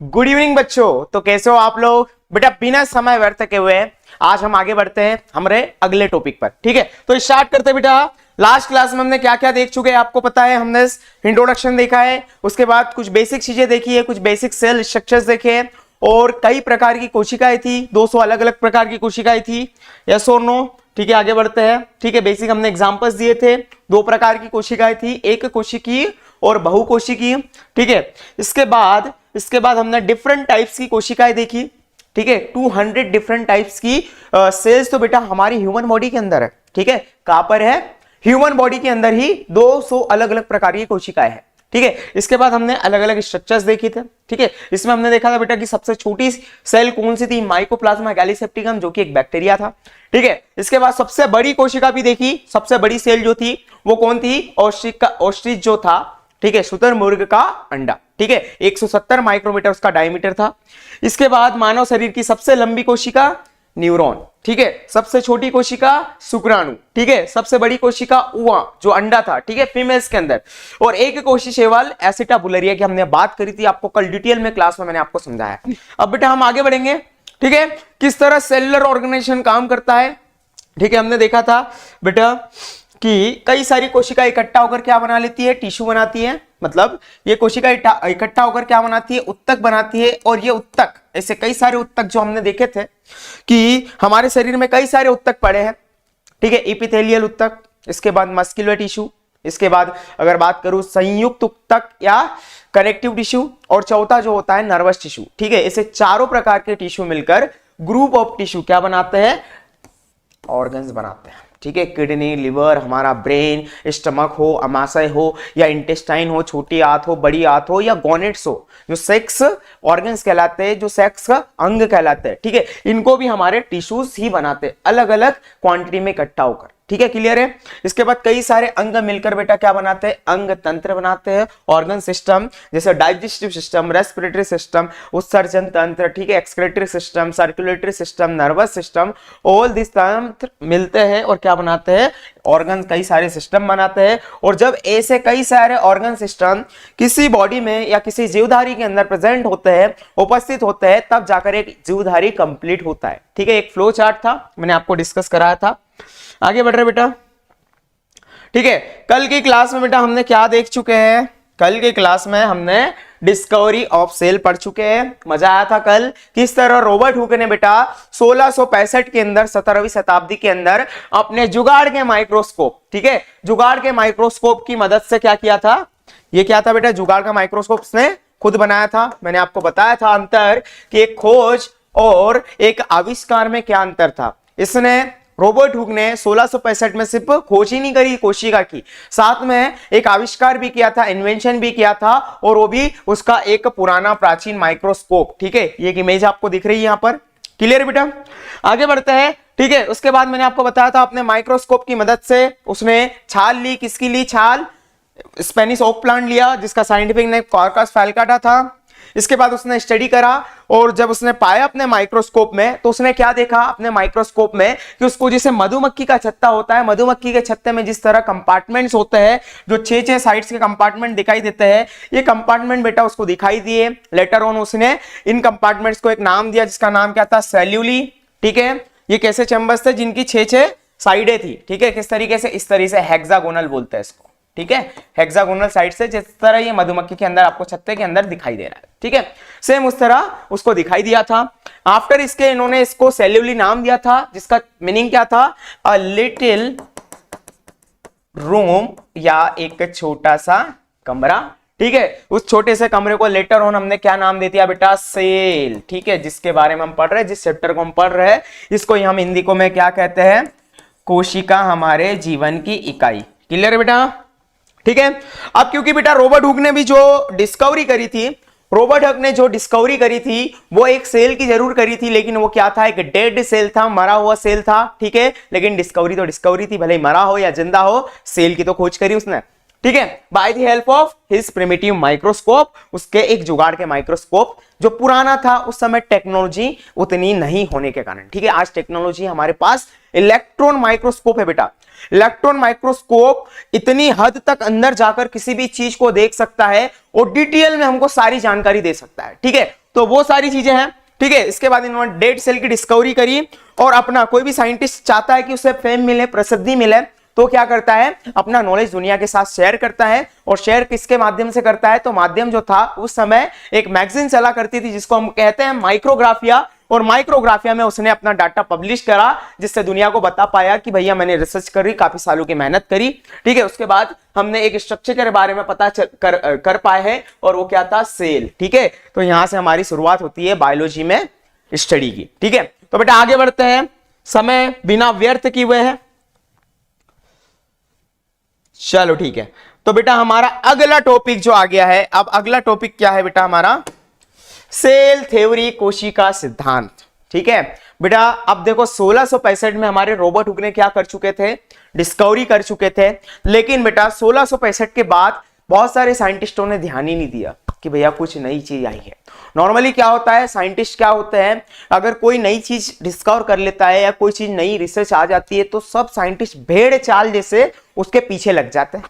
Good evening बच्चों। तो कैसे हो आप लोग? बेटा बिना समय व्यर्थ के हुए आज हम आगे बढ़ते हैं हमारे अगले टॉपिक पर। ठीक है, तो स्टार्ट करते हैं बेटा। लास्ट क्लास में हमने क्या क्या देख चुके हैं आपको पता है। हमने इंट्रोडक्शन देखा है, उसके बाद कुछ बेसिक चीजें देखी है, कुछ बेसिक सेल स्ट्रक्चर्स देखे हैं और कई प्रकार की कोशिकाएं थी, 200 अलग अलग प्रकार की कोशिकाएं थी। यस और नो? ठीक है, आगे बढ़ते हैं। ठीक है, बेसिक हमने एग्जांपल्स दिए थे। 2 प्रकार की कोशिकाएं थी, एक कोशिकीय और बहुकोशिकीय। ठीक है, इसके बाद हमने डिफरेंट टाइप्स की कोशिकाएं देखी। ठीक है, 200 डिफरेंट टाइप्स की सेल्स तो बेटा हमारी ह्यूमन बॉडी के अंदर है। ठीक है, कहां पर है? ह्यूमन बॉडी के अंदर ही 200 अलग अलग प्रकार की कोशिकाएं हैं। ठीक है, इसके बाद हमने अलग अलग स्ट्रक्चर्स देखे थे। ठीक है, इसमें हमने देखा था बेटा कि सबसे छोटी सेल कौन सी थी? माइकोप्लाज्मा गैलीसेप्टिकम, जो कि एक बैक्टीरिया था। ठीक है, इसके बाद सबसे बड़ी कोशिका भी देखी। सबसे बड़ी सेल जो थी वो कौन थी? ऑस्ट्रिच जो था। ठीक है, शुतुरमुर्ग का अंडा। ठीक है, 170 माइक्रोमीटर उसका डायमीटर था। इसके बाद मानव शरीर की सबसे लंबी कोशिका न्यूरॉन। ठीक है, सबसे छोटी कोशिका शुक्राणु। ठीक है, सबसे बड़ी कोशिका उआ जो अंडा था। ठीक है, फीमेल्स के अंदर। और एक कोशिका सेवल एसिटाबुलरिया की हमने बात करी थी, आपको कल डिटेल में क्लास में मैंने आपको समझाया। अब बेटा हम आगे बढ़ेंगे। ठीक है, किस तरह सेलुलर ऑर्गेनाइजेशन काम करता है। ठीक है, हमने देखा था बेटा कि कई सारी कोशिका इकट्ठा होकर क्या बना लेती है? टिश्यू बनाती है। मतलब ये कोशिका इकट्ठा होकर क्या बनाती है? उत्तक बनाती है। और ये उत्तक, ऐसे कई सारे उत्तक जो हमने देखे थे कि हमारे शरीर में कई सारे उत्तक पड़े हैं। ठीक है, एपिथेलियल उत्तक, इसके बाद मस्कुलर टिश्यू, इसके बाद अगर बात करूं संयुक्त उत्तक या कनेक्टिव टिश्यू, और चौथा जो होता है नर्वस टिश्यू। ठीक है, ऐसे चारों प्रकार के टिश्यू मिलकर ग्रुप ऑफ टिश्यू क्या बनाते हैं? ऑर्गन्स बनाते हैं। ठीक है, किडनी, लिवर, हमारा ब्रेन, स्टमक हो, अमाशय हो या इंटेस्टाइन हो, छोटी आंत हो, बड़ी आंत हो या गोनेट्स हो, जो सेक्स ऑर्गन्स कहलाते हैं, जो सेक्स का अंग कहलाते हैं। ठीक है, इनको भी हमारे टिश्यूज ही बनाते हैं, अलग अलग क्वांटिटी में इकट्ठा होकर। ठीक है, क्लियर है? इसके बाद कई सारे अंग मिलकर बेटा क्या बनाते हैं? अंग तंत्र बनाते हैं, ऑर्गन सिस्टम, जैसे डाइजेस्टिव सिस्टम, रेस्पिरेटरी सिस्टम, उत्सर्जन तंत्र। ठीक है, excretory system, circulatory system, nervous system, all this तंत्र मिलते हैं और क्या बनाते हैं? ऑर्गन, कई सारे सिस्टम बनाते हैं। और जब ऐसे कई सारे ऑर्गन सिस्टम किसी बॉडी में या किसी जीवधारी के अंदर प्रेजेंट होते हैं, उपस्थित होते हैं, तब जाकर एक जीवधारी कंप्लीट होता है। ठीक है, एक फ्लो चार्ट था, मैंने आपको डिस्कस कराया था। आगे बढ़ रहे बेटा। ठीक है, कल की क्लास में बेटा हमने क्या देख चुके हैं? कल की क्लास में हमने डिस्कवरी ऑफ सेल पढ़ चुके हैं। मजा आया था कल। किस तरह रॉबर्ट हुक ने बेटा 1665 के अंदर, 17वीं शताब्दी के अंदर अपने जुगाड़ के माइक्रोस्कोप, ठीक है, जुगाड़ के माइक्रोस्कोप की मदद से क्या किया था? ये क्या था बेटा? जुगाड़ का माइक्रोस्कोप उसने खुद बनाया था। मैंने आपको बताया था अंतर कि एक खोज और एक आविष्कार में क्या अंतर था। इसने, रॉबर्ट हुक ने 1665 में सिर्फ खोज ही नहीं करी कोशिका की, साथ में एक आविष्कार भी किया था, इन्वेंशन भी किया था, और वो भी उसका एक पुराना प्राचीन माइक्रोस्कोप। ठीक है, ये इमेज आपको दिख रही है यहां पर। क्लियर बेटा? आगे बढ़ते हैं। ठीक है, उसके बाद मैंने आपको बताया था अपने माइक्रोस्कोप की मदद से उसने छाल ली। किसकी ली छाल? स्पेनिश ओक प्लांट लिया, जिसका साइंटिफिक नेम कॉर्कस फैल्काटा था। इसके बाद उसने स्टडी करा और जब उसने पाया अपने माइक्रोस्कोप में, तो उसने क्या देखा अपने माइक्रोस्कोप में कि उसको जैसे मधुमक्खी का छत्ता होता है, मधुमक्खी के छत्ते में जिस तरह कंपार्टमेंट्स होते हैं, जो 6-6 साइड्स के कंपार्टमेंट दिखाई देते हैं, ये कंपार्टमेंट बेटा उसको दिखाई दिए। लेटर ऑन उसने इन कंपार्टमेंट्स को एक नाम दिया, जिसका नाम क्या था? सेल्यूली। ठीक है, ये कैसे चैम्बर्स थे जिनकी 6-6 साइडें थी। ठीक है, किस तरीके से? इस तरीके से हेक्सागोनल बोलते हैं इसको। ठीक है, हेक्सागोनल साइड से जिस तरह ये मधुमक्खी के अंदर आपको छत्ते के अंदर दिखाई दे रहा है। ठीक है, सेम उस तरह उसको दिखाई दिया था। आफ्टर इसके इन्होंने इसको सेल्यूली नाम दिया था, जिसका मीनिंग क्या था? अ लिटिल रूम, या एक छोटा सा कमरा। ठीक है, उस छोटे से कमरे को लेटर ऑन हमने क्या नाम दे दिया बेटा? सेल। ठीक है, जिसके बारे में हम पढ़ रहे हैं, जिस चैप्टर को हम पढ़ रहे हैं, इसको हम हिंदी को में क्या कहते हैं? कोशिका हमारे जीवन की इकाई। क्लियर है बेटा? ठीक है, अब क्योंकि बेटा रॉबर्ट हुक ने भी जो डिस्कवरी करी थी, रॉबर्ट हक ने जो डिस्कवरी करी थी वो एक सेल की जरूर करी थी, लेकिन वो क्या था? एक डेड सेल था, मरा हुआ सेल था। ठीक है, लेकिन डिस्कवरी तो डिस्कवरी थी, भले ही मरा हो या जिंदा हो, सेल की तो खोज करी उसने। ठीक है, by the help of his primitive microscope, उसके एक जुगाड़ के माइक्रोस्कोप जो पुराना था, उस समय टेक्नोलॉजी उतनी नहीं होने के कारण। ठीक है, आज टेक्नोलॉजी हमारे पास इलेक्ट्रॉन माइक्रोस्कोप है बेटा। इलेक्ट्रॉन माइक्रोस्कोप इतनी हद तक अंदर जाकर किसी भी चीज को देख सकता है और डिटेल में हमको सारी जानकारी दे सकता है। ठीक है, तो वो सारी चीजें हैं, ठीक है। इसके बाद इन्होंने डेड सेल की डिस्कवरी करी, और अपना कोई भी साइंटिस्ट चाहता है कि उसे फेम मिले, प्रसिद्धि मिले, तो क्या करता है, अपना नॉलेज दुनिया के साथ शेयर करता है। और शेयर किसके माध्यम से करता है, तो माध्यम जो था उस समय एक मैगजीन चला करती थी जिसको हम कहते हैं माइक्रोग्राफिया, और माइक्रोग्राफिया में उसने अपना डाटा पब्लिश करा, जिससे दुनिया को बता पाया कि भैया मैंने रिसर्च करी, काफी सालों की मेहनत करी, ठीक है। उसके बाद हमने एक स्ट्रक्चर के बारे में पता कर पाए हैं, और वो क्या था, सेल, ठीक है। तो यहां से हमारी शुरुआत होती है बायोलॉजी में स्टडी की, ठीक है। तो बेटा आगे बढ़ते हैं, समय बिना व्यर्थ किए हुए है, चलो ठीक है। तो बेटा हमारा अगला टॉपिक जो आ गया है, अब अगला टॉपिक क्या है बेटा हमारा, सेल थ्योरी, कोशिका सिद्धांत, ठीक है बेटा। अब देखो 1665 में हमारे रॉबर्ट हुक ने क्या कर चुके थे, डिस्कवरी कर चुके थे, लेकिन बेटा 1665 के बाद बहुत सारे साइंटिस्टों ने ध्यान ही नहीं दिया कि भैया कुछ नई चीज आई है। नॉर्मली क्या होता है, साइंटिस्ट क्या होते हैं, अगर कोई नई चीज डिस्कवर कर लेता है या कोई चीज नई रिसर्च आ जाती है तो सब साइंटिस्ट भेड़ चाल जैसे उसके पीछे लग जाते हैं,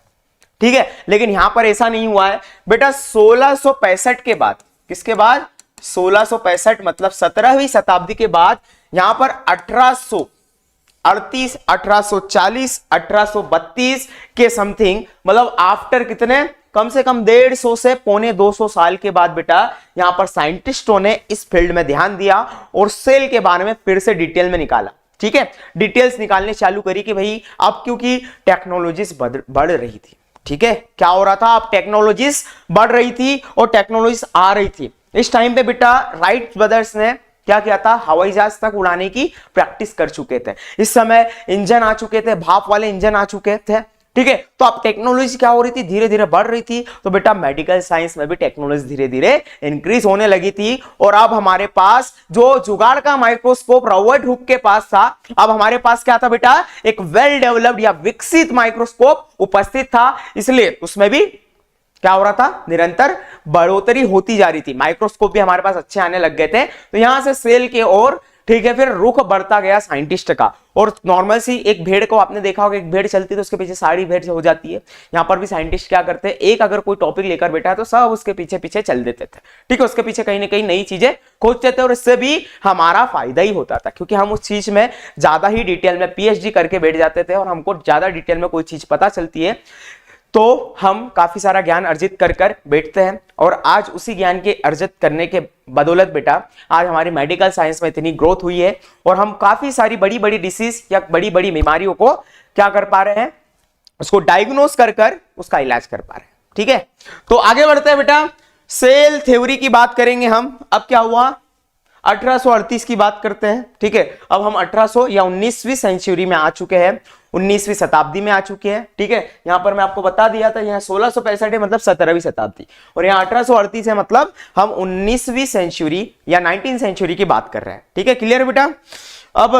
ठीक है। लेकिन यहां पर ऐसा नहीं हुआ है बेटा। 1665 के बाद, किसके बाद, 1665 मतलब 17वीं शताब्दी के बाद, यहां पर 1838, 1840, 1832 के समथिंग, मतलब आफ्टर कितने, कम से कम 150 से पौने 200 साल के बाद बेटा यहां पर साइंटिस्टों ने इस फील्ड में ध्यान दिया और सेल के बारे में फिर से डिटेल में निकाला, ठीक है। डिटेल्स निकालने चालू करी कि भाई अब क्योंकि टेक्नोलॉजीज बढ़ रही थी, ठीक है। क्या हो रहा था, अब टेक्नोलॉजीज बढ़ रही थी और टेक्नोलॉजीज आ रही थी। इस टाइम पे बेटा राइट ब्रदर्स ने क्या किया था, हवाई जहाज तक उड़ाने की प्रैक्टिस कर चुके थे। इस समय इंजन आ चुके थे, भाप वाले इंजन आ चुके थे, ठीक है। तो अब टेक्नोलॉजी क्या हो रही थी, धीरे धीरे बढ़ रही थी। तो बेटा मेडिकल साइंस में भी टेक्नोलॉजी धीरे धीरे इंक्रीज होने लगी थी। और अब हमारे पास जो जुगाड़ का माइक्रोस्कोप रॉबर्ट हुक के पास था, अब हमारे पास क्या था बेटा, एक वेल डेवलप्ड या विकसित माइक्रोस्कोप उपस्थित था। इसलिए उसमें भी क्या हो रहा था, निरंतर बढ़ोतरी होती जा रही थी। माइक्रोस्कोप भी हमारे पास अच्छे आने लग गए थे। तो यहां से सेल के ओर, ठीक है, फिर रुख बढ़ता गया साइंटिस्ट का। और नॉर्मल सी एक भेड़ को आपने देखा होगा, एक भेड़ चलती है तो उसके पीछे सारी भेड़ हो जाती है। यहां पर भी साइंटिस्ट क्या करते हैं, एक अगर कोई टॉपिक लेकर बैठा है तो सब उसके पीछे पीछे चल देते थे, ठीक है। उसके पीछे कहीं ना कहीं नई चीजें खोजते थे और इससे भी हमारा फायदा ही होता था, क्योंकि हम उस चीज में ज्यादा ही डिटेल में पीएचडी करके बैठ जाते थे और हमको ज्यादा डिटेल में कोई चीज पता चलती है तो हम काफी सारा ज्ञान अर्जित कर कर बैठते हैं। और आज उसी ज्ञान के अर्जित करने के बदौलत बेटा आज हमारी मेडिकल साइंस में इतनी ग्रोथ हुई है और हम काफी सारी बड़ी बड़ी डिसीज या बड़ी बड़ी बीमारियों को क्या कर पा रहे हैं, उसको डायग्नोस कर कर उसका इलाज कर पा रहे हैं, ठीक है। तो आगे बढ़ते हैं बेटा, सेल थ्योरी की बात करेंगे हम। अब क्या हुआ, 1838 की बात करते हैं, ठीक है। अब हम 1800 या 19वीं सेंचुरी में आ चुके हैं, 19वीं शताब्दी में आ चुके हैं, ठीक है। यहां पर मैं आपको बता दिया था, यहां 1665 है मतलब 17वीं शताब्दी, और यहां 1838 है मतलब हम 19वीं सेंचुरी या 19वीं सेंचुरी की बात कर रहे हैं, ठीक है। क्लियर बेटा। अब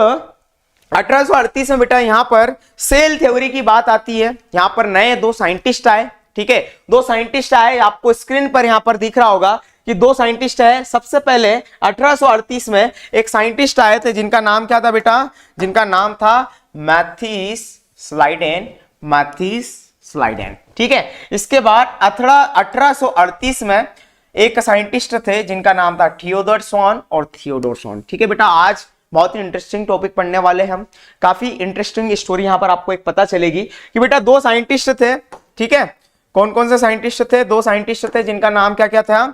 1838 में बेटा यहां पर सेल थ्योरी की बात आती है। यहां पर नए दो साइंटिस्ट आए, ठीक है। दो साइंटिस्ट आए, आपको स्क्रीन पर यहां पर दिख रहा होगा कि दो साइंटिस्ट है। सबसे पहले 1838 में एक साइंटिस्ट आए थे जिनका नाम क्या था बेटा, जिनका नाम था मैथिस स्लाइडेन, ठीक है। इसके बाद 1838 में एक साइंटिस्ट थे जिनका नाम था थियोडोर स्वॉन, ठीक है बेटा। आज बहुत ही इंटरेस्टिंग टॉपिक पढ़ने वाले हम, काफी इंटरेस्टिंग स्टोरी यहां पर आपको एक पता चलेगी कि बेटा दो साइंटिस्ट थे, ठीक है। कौन कौन से साइंटिस्ट थे, दो साइंटिस्ट थे जिनका नाम क्या क्या था,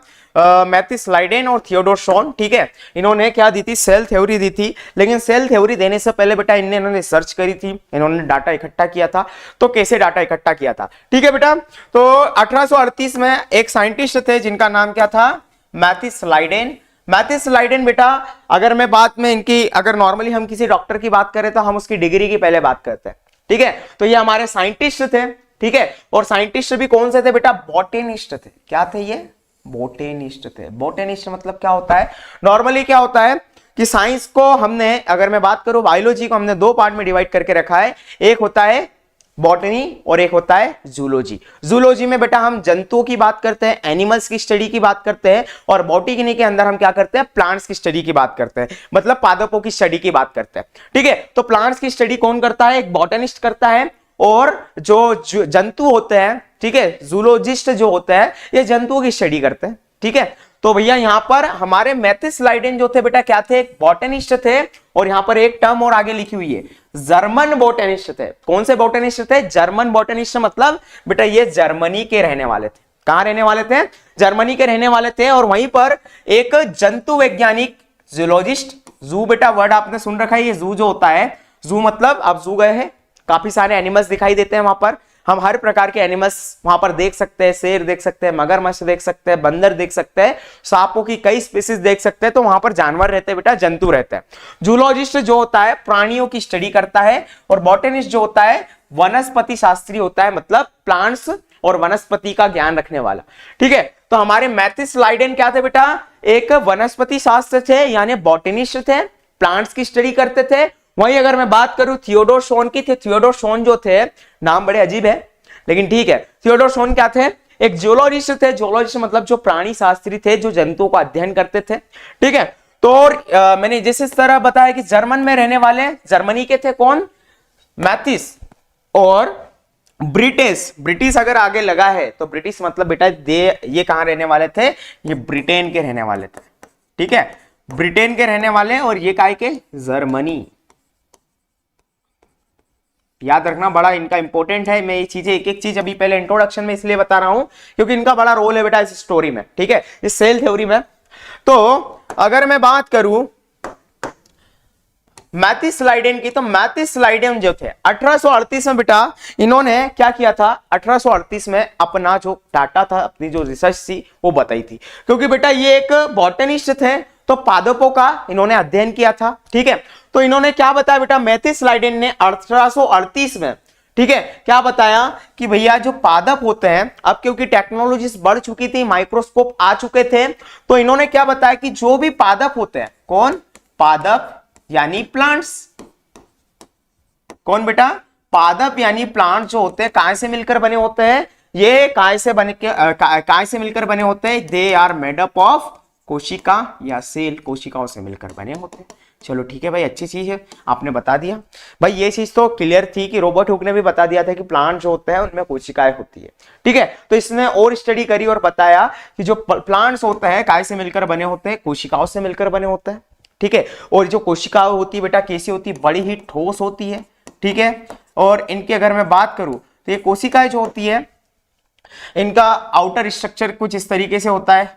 मैथिस स्लाइडेन और थियोडोर स्वॉन, ठीक है। इन्होंने क्या दी थी, सेल थ्योरी दी थी। लेकिन सेल थ्योरी देने से पहले बेटा इन्होंने सर्च करी थी, इन्होंने डाटा इकट्ठा किया था। तो कैसे डाटा इकट्ठा किया था, ठीक है बेटा। तो 1838 में एक साइंटिस्ट थे जिनका नाम क्या था, मैथिस स्लाइडेन बेटा। अगर मैं बात में इनकी, अगर नॉर्मली हम किसी डॉक्टर की बात करें तो हम उसकी डिग्री की पहले बात करते हैं, ठीक है। तो ये हमारे साइंटिस्ट थे, ठीक है। और साइंटिस्ट भी कौन से थे बेटा, बॉटेनिस्ट थे। क्या थे ये, बॉटेनिस्ट थे। बॉटेनिस्ट मतलब क्या होता है, नॉर्मली क्या होता है कि साइंस को हमने, अगर मैं बात करूं बायोलॉजी को हमने दो पार्ट में डिवाइड करके रखा है। एक होता है बॉटनी और एक होता है जूलॉजी। जूलॉजी में बेटा हम जंतुओं की बात करते हैं, एनिमल्स की स्टडी की बात करते हैं। और बॉटनी के अंदर हम क्या करते हैं, प्लांट्स की स्टडी की बात करते हैं, मतलब पादपों की स्टडी की बात करते हैं, ठीक है। तो प्लांट्स की स्टडी कौन करता है, एक बॉटनिस्ट करता है। और जो जंतु होते हैं, ठीक है, जूलॉजिस्ट जो होते हैं ये जंतुओं की स्टडी करते हैं, ठीक है। तो तो भैया यहाँ पर हमारे मैथिस लाइडेन जो थे बेटा क्या थे, एक बॉटनिस्ट थे, और यहाँ पर एक टर्म और आगे लिखी हुई है, जर्मन बॉटनिस्ट थे। कौन से बॉटनिस्ट थे? जर्मन बॉटनिस्ट, मतलब बेटा ये जर्मनी के रहने वाले थे। कहां रहने वाले थे? जर्मनी के रहने वाले थे। और वहीं पर एक जंतु वैज्ञानिक, जूलॉजिस्ट, जू बेटा वर्ड आपने सुन रखा है, ये जू जो होता है, जू मतलब आप जू गए हैं, काफी सारे एनिमल्स दिखाई देते हैं वहां पर, हम हर प्रकार के एनिमल्स वहां पर देख सकते हैं, शेर देख सकते हैं, मगरमच्छ देख सकते हैं, बंदर देख सकते हैं, सांपों की कई स्पीसीज देख सकते हैं। तो वहां पर जानवर रहते हैं बेटा, जंतु रहते हैं। जूलॉजिस्ट जो होता है प्राणियों की स्टडी करता है, और बॉटनिस्ट जो होता है वनस्पति शास्त्री होता है, मतलब प्लांट्स और वनस्पति का ज्ञान रखने वाला। ठीक है, तो हमारे मैथिस लाइडेन क्या थे बेटा? एक वनस्पति शास्त्र थे, यानी बॉटनिस्ट थे, प्लांट्स की स्टडी करते थे। वहीं अगर मैं बात करूं थियोडोर शोन की, थियोडोर शोन जो थे, नाम बड़े अजीब है लेकिन ठीक है, थियोडोर शोन क्या थे? एक जूलॉजिस्ट थे। जूलॉजिस्ट मतलब जो प्राणी शास्त्री थे, जो जंतुओं का अध्ययन करते थे। ठीक है, तो मैंने जिस इस तरह बताया कि जर्मन में रहने वाले, जर्मनी के थे कौन? मैथिस। और ब्रिटिश, ब्रिटिश अगर आगे लगा है तो ब्रिटिश मतलब बेटा ये कहां रहने वाले थे? ये ब्रिटेन के रहने वाले थे। ठीक है, ब्रिटेन के रहने वाले, और ये काय के? जर्मनी। याद रखना, बड़ा इनका इंपॉर्टेंट है। मैं ये चीजें एक एक चीज अभी पहले इंट्रोडक्शन में इसलिए बता रहा हूं क्योंकि इनका बड़ा रोल है बेटा इस स्टोरी में। ठीक है, इस सेल थ्योरी में। तो अगर मैं बात करूं मैथिस लाइडेन की, तो मैथिस लाइडेन जो थे 1838 में बेटा इन्होंने क्या किया था? 1838 में अपना जो डाटा था, अपनी जो रिसर्च थी वो बताई थी। क्योंकि बेटा ये एक बॉटनिस्ट थे, तो पादपों का इन्होंने अध्ययन किया था। ठीक है, तो इन्होंने क्या बताया बेटा? मैथिस लाइडेन ने 1838 में, ठीक है, क्या बताया कि भैया जो पादप होते हैं, अब क्योंकि टेक्नोलॉजी बढ़ चुकी थी, माइक्रोस्कोप आ चुके थे, तो इन्होंने क्या बताया कि जो भी पादप होते हैं, कौन? पादप यानी प्लांट्स। कौन बेटा? पादप यानी प्लांट जो होते हैं, काय से मिलकर बने होते हैं? ये काय से मिलकर बने होते हैं। They are made up of कोशिका या सेल, कोशिकाओं से मिलकर बने होते हैं। चलो ठीक है भाई, अच्छी चीज है, आपने बता दिया भाई। ये चीज तो क्लियर थी कि रॉबर्ट हुक ने भी बता दिया था कि प्लांट जो होते हैं उनमें कोशिकाएं होती है। ठीक है, तो इसने और स्टडी करी और बताया कि जो प्लांट्स होते हैं काय से मिलकर बने होते हैं? कोशिकाओं से मिलकर बने होते हैं। ठीक है, और जो कोशिकाएं होती है बेटा कैसी होती है? बड़ी ही ठोस होती है। ठीक है, और इनकी अगर मैं बात करूं तो ये कोशिकाएं जो होती है, इनका आउटर स्ट्रक्चर कुछ इस तरीके से होता है,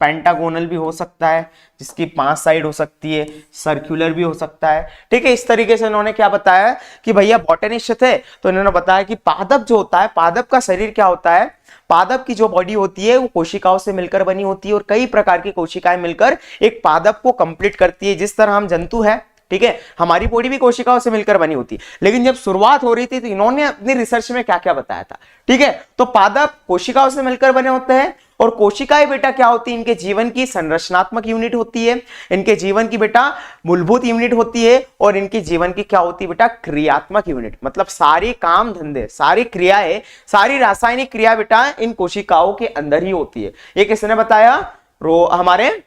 पेंटागोनल भी हो सकता है, जिसकी 5 साइड हो सकती है, सर्कुलर भी हो सकता है। ठीक है, इस तरीके से इन्होंने क्या बताया कि भैया बॉटनिस्ट थे, तो इन्होंने बताया कि पादप जो होता है, पादप का शरीर क्या होता है? पादप की जो बॉडी होती है वो कोशिकाओं से मिलकर बनी होती है, और कई प्रकार की कोशिकाएं मिलकर एक पादप को कंप्लीट करती है। जिस तरह हम जंतु है, ठीक है, हमारी बॉडी भी कोशिकाओं से मिलकर बनी होती है। लेकिन जब शुरुआत हो रही थी तो इन्होंने अपनी रिसर्च में क्या क्या बताया था? ठीक है, तो पादप कोशिकाओं से मिलकर बने होते हैं, और कोशिकाएं बेटा क्या होती है? इनके जीवन की संरचनात्मक यूनिट होती है, इनके जीवन की बेटा मूलभूत यूनिट होती है, और इनके जीवन की क्या होती है बेटा? क्रियात्मक यूनिट। मतलब सारी काम धंधे, सारी क्रियाएं, सारी रासायनिक क्रिया बेटा इन कोशिकाओं के अंदर ही होती है। ये किसने बताया? हमारे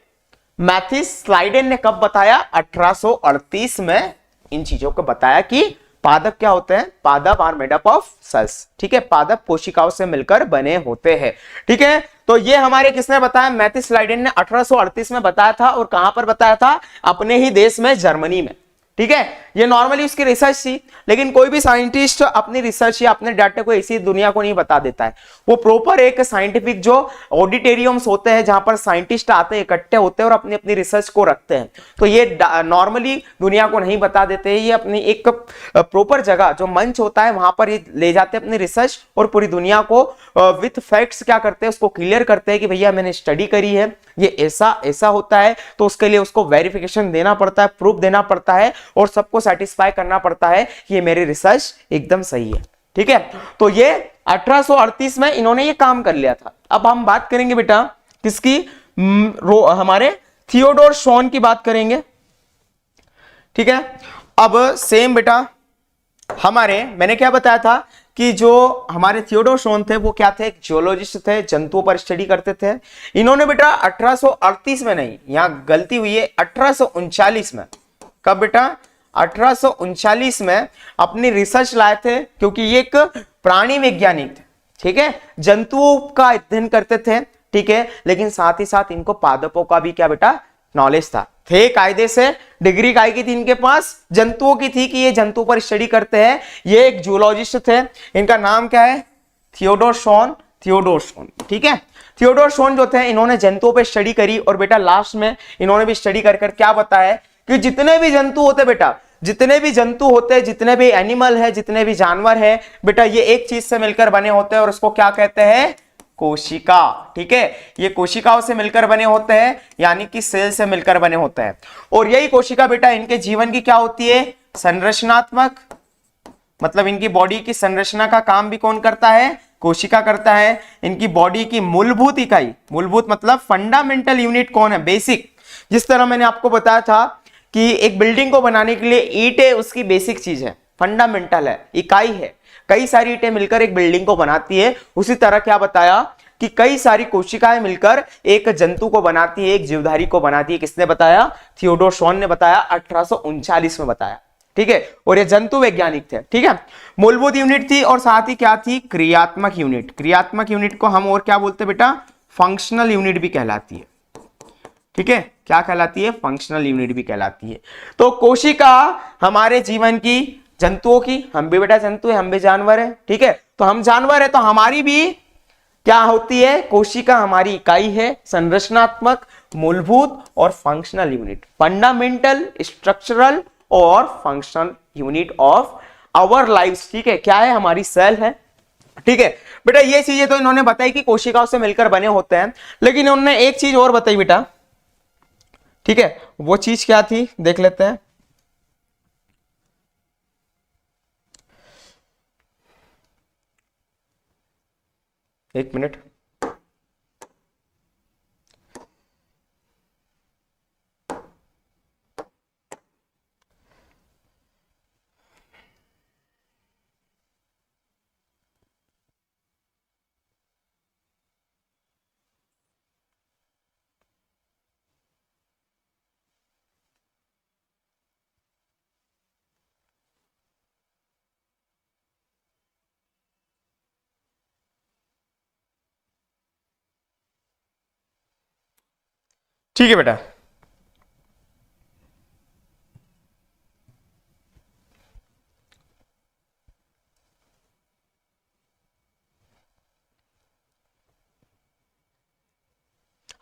मैथिस लाइडेन ने कब बताया? 1838 में इन चीजों को बताया कि पादप क्या होते हैं? पादप are made up of cells. ठीक है, पादप कोशिकाओं से मिलकर बने होते हैं। ठीक है, तो ये हमारे किसने बताया? मैथिस लाइडेन ने 1838 में बताया था। और कहां पर बताया था? अपने ही देश में, जर्मनी में। ठीक है, ये नॉर्मली उसकी रिसर्च थी, लेकिन कोई भी साइंटिस्ट अपनी रिसर्च या अपने डाटा को ऐसी दुनिया को नहीं बता देता है। वो प्रॉपर एक साइंटिफिक जो ऑडिटोरियम्स होते हैं, जहां पर साइंटिस्ट आते हैं, इकट्ठे होते हैं और अपनी अपनी रिसर्च को रखते हैं, तो ये नॉर्मली दुनिया को नहीं बता देते हैं। ये अपनी एक प्रॉपर जगह जो मंच होता है वहां पर ये ले जाते हैं अपनी रिसर्च, और पूरी दुनिया को विथ फैक्ट्स क्या करते हैं? उसको क्लियर करते हैं कि भैया मैंने स्टडी करी है, ये ऐसा ऐसा होता है। तो उसके लिए उसको वेरिफिकेशन देना पड़ता है, प्रूफ देना पड़ता है, और सबको सेटिस्फाई करना पड़ता है कि ये मेरी रिसर्च एकदम सही है। ठीक है, तो ये 1838 में इन्होंने ये काम कर लिया था। अब हम बात करेंगे बेटा किसकी? हमारे थियोडोर शोन की बात करेंगे। ठीक है, अब सेम बेटा हमारे, मैंने क्या बताया था कि जो हमारे थियोडोर शोन थे वो क्या थे? एक जियोलॉजिस्ट थे, जंतुओं पर स्टडी करते थे। इन्होंने बेटा 1838 में नहीं, यहां गलती हुई है, 1839 में। कब बेटा? 1839 में अपनी रिसर्च लाए थे, क्योंकि ये एक प्राणी वैज्ञानिक थे। ठीक है, जंतुओं का अध्ययन करते थे। ठीक है, लेकिन साथ ही साथ इनको पादपों का भी क्या बेटा नॉलेज था, थे कायदे से। डिग्री काय की थी इनके पास, जंतुओं की थी कि ये जंतु पर स्टडी करते हैं। ये एक जूलॉजिस्ट थे, इनका नाम क्या है, थियोडोर शॉन, थियोडोर शॉन, ठीक है। थियोडोर शॉन जो थे इन्होंने जंतुओं पे स्टडी करी और बेटा लास्ट में इन्होंने भी स्टडी कर क्या बताया कि जितने भी जंतु होते बेटा, जितने भी जंतु होते, जितने भी एनिमल है, जितने भी जानवर है बेटा, ये एक चीज से मिलकर बने होते हैं और उसको क्या कहते हैं, कोशिका, ठीक है। ये कोशिकाओं से मिलकर बने होते हैं, यानी कि सेल से मिलकर बने होते हैं। और यही कोशिका बेटा इनके जीवन की क्या होती है, संरचनात्मक, मतलब इनकी बॉडी की संरचना का काम भी कौन करता है, कोशिका करता है। इनकी बॉडी की मूलभूत इकाई, मूलभूत मतलब फंडामेंटल यूनिट कौन है, बेसिक। जिस तरह मैंने आपको बताया था कि एक बिल्डिंग को बनाने के लिए ईंट है उसकी बेसिक चीज है, फंडामेंटल है, इकाई है। कई सारी ईंटें मिलकर एक बिल्डिंग को बनाती है, उसी तरह क्या बताया कि कई सारी कोशिकाएं मिलकर एक जंतु को बनाती है, एक जीवधारी को बनाती है। किसने बताया, थियोडोर शॉन ने बताया, 1839 में बताया, ठीक है। और ये जंतु वैज्ञानिक थे, ठीक है। मूलभूत यूनिट थी और साथ ही क्या थी, क्रियात्मक यूनिट। क्रियात्मक यूनिट को हम और क्या बोलते हैं बेटा, फंक्शनल यूनिट भी कहलाती है, ठीक है। क्या कहलाती है, फंक्शनल यूनिट भी कहलाती है। तो कोशिका हमारे जीवन की, जंतुओं की, हम भी बेटा जंतु है, हम भी जानवर है, ठीक है। तो हम जानवर है तो हमारी भी क्या होती है, कोशिका हमारी इकाई है, संरचनात्मक, मूलभूत और फंक्शनल यूनिट, फंडामेंटल, स्ट्रक्चरल और functional unit of our life, ठीक है। क्या है, हमारी सेल है, ठीक है बेटा। ये चीजें तो इन्होंने बताई कि कोशिकाओं से मिलकर बने होते हैं, लेकिन इन्होंने एक चीज और बताई बेटा, ठीक है। वो चीज क्या थी, देख लेते हैं। एक मिनट, ठीक है बेटा।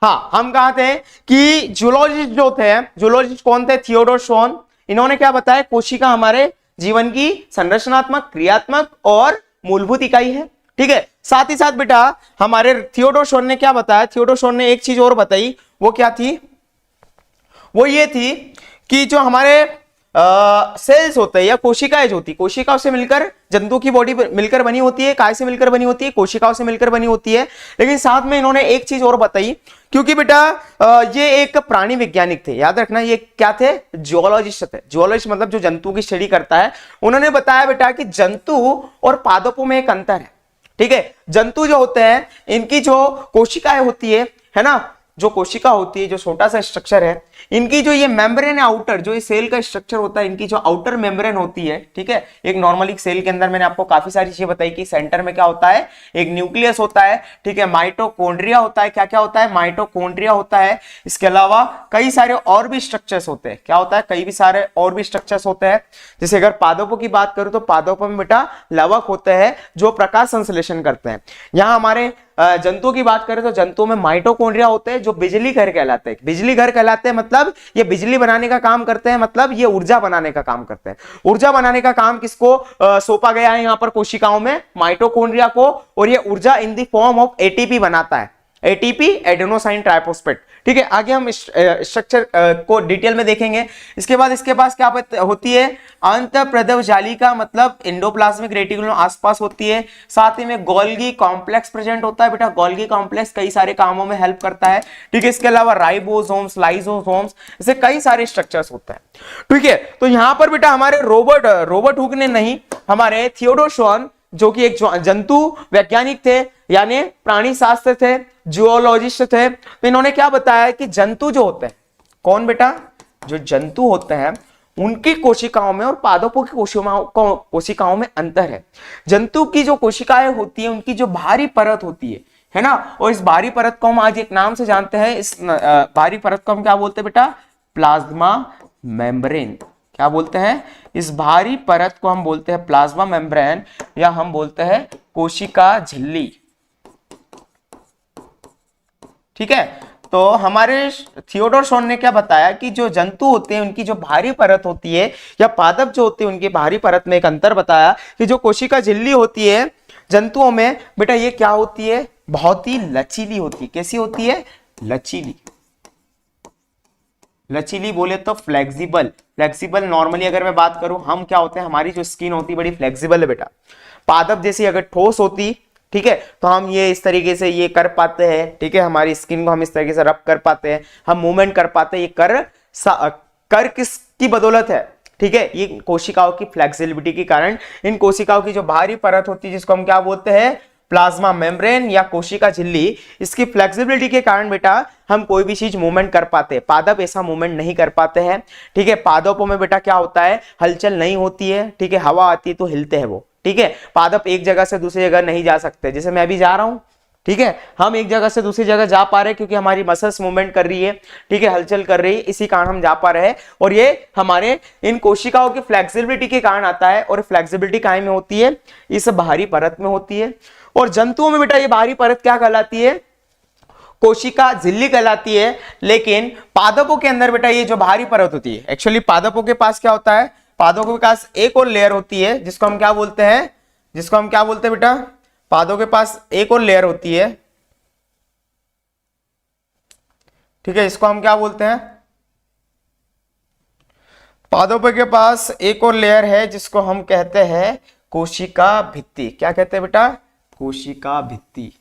हाँ, हम कहा थे कि जूलॉजिस्ट जो थे, जूलॉजिस्ट कौन थे, थियोडोर शॉन। इन्होंने क्या बताया, कोशिका हमारे जीवन की संरचनात्मक, क्रियात्मक और मूलभूत इकाई है, ठीक है। साथ ही साथ बेटा हमारे थियोडोर शॉन ने क्या बताया, थियोडोर शॉन ने एक चीज और बताई, वो क्या थी, वो ये थी कि जो हमारे सेल्स होते हैं या कोशिकाएं जो होती, कोशिकाओं से मिलकर जंतु की बॉडी मिलकर बनी होती है, काय से मिलकर बनी होती है, कोशिकाओं से मिलकर बनी होती है। लेकिन साथ में इन्होंने एक चीज और बताई, क्योंकि बेटा ये एक प्राणी वैज्ञानिक थे, याद रखना, ये क्या थे, जियोलॉजिस्ट थे। जियोलॉजिस्ट मतलब जो जंतु की स्टडी करता है। उन्होंने बताया बेटा कि जंतु और पादपों में एक अंतर है, ठीक है। जंतु जो होते हैं इनकी जो कोशिकाएं होती है ना, जो कोशिका होती है, जो छोटा सा स्ट्रक्चर है, इनकी जो ये मेम्ब्रेन है आउटर, जो ये सेल का स्ट्रक्चर होता है, इनकी जो आउटर मेम्ब्रेन होती है, ठीक है। एक नॉर्मली सेल के अंदर मैंने आपको काफी सारी चीजें बताई कि सेंटर में क्या होता है, एक न्यूक्लियस होता है, ठीक है, माइटोकॉन्ड्रिया होता है। क्या क्या होता है, माइटोकॉन्ड्रिया होता है। इसके अलावा कई सारे और भी स्ट्रक्चर्स होते हैं। क्या होता है, कई भी सारे और भी स्ट्रक्चर्स होते हैं। जैसे अगर पादपों की बात करूं तो पादपों में बेटा लवक होते हैं जो प्रकाश संश्लेषण करते हैं। यहां हमारे जंतुओं की बात करें तो जंतुओं में माइटोकॉन्ड्रिया होते हैं जो बिजली घर कहलाते हैं। बिजली घर कहलाते हैं मतलब ये बिजली बनाने का काम करते हैं, मतलब ये ऊर्जा बनाने का काम करते हैं। ऊर्जा बनाने का काम किसको सौंपा गया है, यहां पर कोशिकाओं में माइटोकॉन्ड्रिया को। और ये ऊर्जा in the form of ATP बनाता है, एटीपी, एडेनोसाइन ट्राइफॉस्फेट, ठीक है। आगे हम स्ट्रक्चर को डिटेल में देखेंगे। इसके बाद इसके पास क्या होती है, अंतःप्रदव जालिका, मतलब एंडोप्लाज्मिक रेटिकुलम आसपास होती है। साथ ही में गोल्गी कॉम्प्लेक्स प्रेजेंट होता है बेटा। गोल्गी कॉम्प्लेक्स कई सारे कामों में हेल्प करता है, ठीक है। इसके अलावा राइबोसोम्स, लाइसोसोम्स, ऐसे कई सारे स्ट्रक्चर्स होते हैं, ठीक है। तो यहां पर बेटा हमारे रॉबर्ट हुक ने नहीं, हमारे थियोडोर शॉन जो कि एक जंतु वैज्ञानिक थे, यानी प्राणी शास्त्र थे, जियोलॉजिस्ट थे। तो इन्होंने क्या बताया कि जंतु जो होते हैं, कौन बेटा, जो जंतु होते हैं उनकी कोशिकाओं में और पादपों की कोशिकाओं में अंतर है। जंतु की जो कोशिकाएं होती है उनकी जो बाहरी परत होती है ना। और इस बाहरी परत को हम आज एक नाम से जानते हैं, इस बाहरी परत को हम क्या बोलते हैं बेटा, प्लाज्मा मेम्ब्रेन। क्या बोलते हैं, इस बाहरी परत को हम बोलते हैं प्लाज्मा मेम्ब्रेन, या हम बोलते हैं कोशिका झिल्ली। ठीक है, तो हमारे थियोडोर शॉन ने क्या बताया कि जो जंतु होते हैं उनकी जो बाहरी परत होती है, या पादप जो होते हैं उनकी बाहरी परत में एक अंतर बताया कि जो कोशिका झिल्ली होती है जंतुओं में बेटा, ये क्या होती है, बहुत ही लचीली होती है। कैसी होती है, लचीली। लचीली बोले तो फ्लेक्सिबल। फ्लेक्सिबल नॉर्मली अगर मैं बात करूं, हम क्या होते हैं, हमारी जो स्किन होती है बड़ी फ्लेक्सिबल है बेटा। पादप जैसी अगर ठोस होती, ठीक है, तो हम ये इस तरीके से ये कर पाते हैं, ठीक है, हमारी स्किन को हम इस तरीके से रब कर पाते हैं, हम मूवमेंट कर पाते हैं। ये कर किसकी बदौलत है, ठीक है, ये कोशिकाओं की फ्लेक्सिबिलिटी के कारण। इन कोशिकाओं की जो बाहरी परत होती है जिसको हम क्या बोलते हैं, प्लाज्मा मेम्ब्रेन या कोशिका झिल्ली, इसकी फ्लेक्सिबिलिटी के कारण बेटा हम कोई भी चीज मूवमेंट कर पाते हैं। पादप ऐसा मूवमेंट नहीं कर पाते हैं। ठीक है, पादपों में बेटा क्या होता है, हलचल नहीं होती है। ठीक है, हवा आती है तो हिलते हैं वो। ठीक है, पादप एक जगह से दूसरी जगह नहीं जा सकते, जैसे मैं अभी जा रहा हूं। ठीक है, हम एक जगह से दूसरी जगह जा पा रहे हैं क्योंकि हमारी मसल्स मूवमेंट कर रही है। ठीक है, हलचल कर रही है, इसी कारण हम जा पा रहे हैं। और ये हमारे इन कोशिकाओं की फ्लेक्सिबिलिटी के कारण आता है। और फ्लेक्सिबिलिटी कहाँ में होती है, इस बाहरी परत में होती है। और जंतुओं में बेटा ये बाहरी परत क्या कहलाती है, कोशिका झिल्ली कहलाती है। लेकिन पादपों के अंदर बेटा ये जो बाहरी परत होती है, एक्चुअली पादपों के पास क्या होता है, पादपों के पास एक और लेयर होती है जिसको हम क्या बोलते हैं, जिसको हम क्या बोलते हैं बेटा, पादों के पास एक और लेयर होती है। ठीक है, इसको हम क्या बोलते हैं, पादपों के पास एक और लेयर है जिसको हम कहते हैं कोशिका भित्ति। क्या कहते हैं बेटा, कोशिका भित्ति।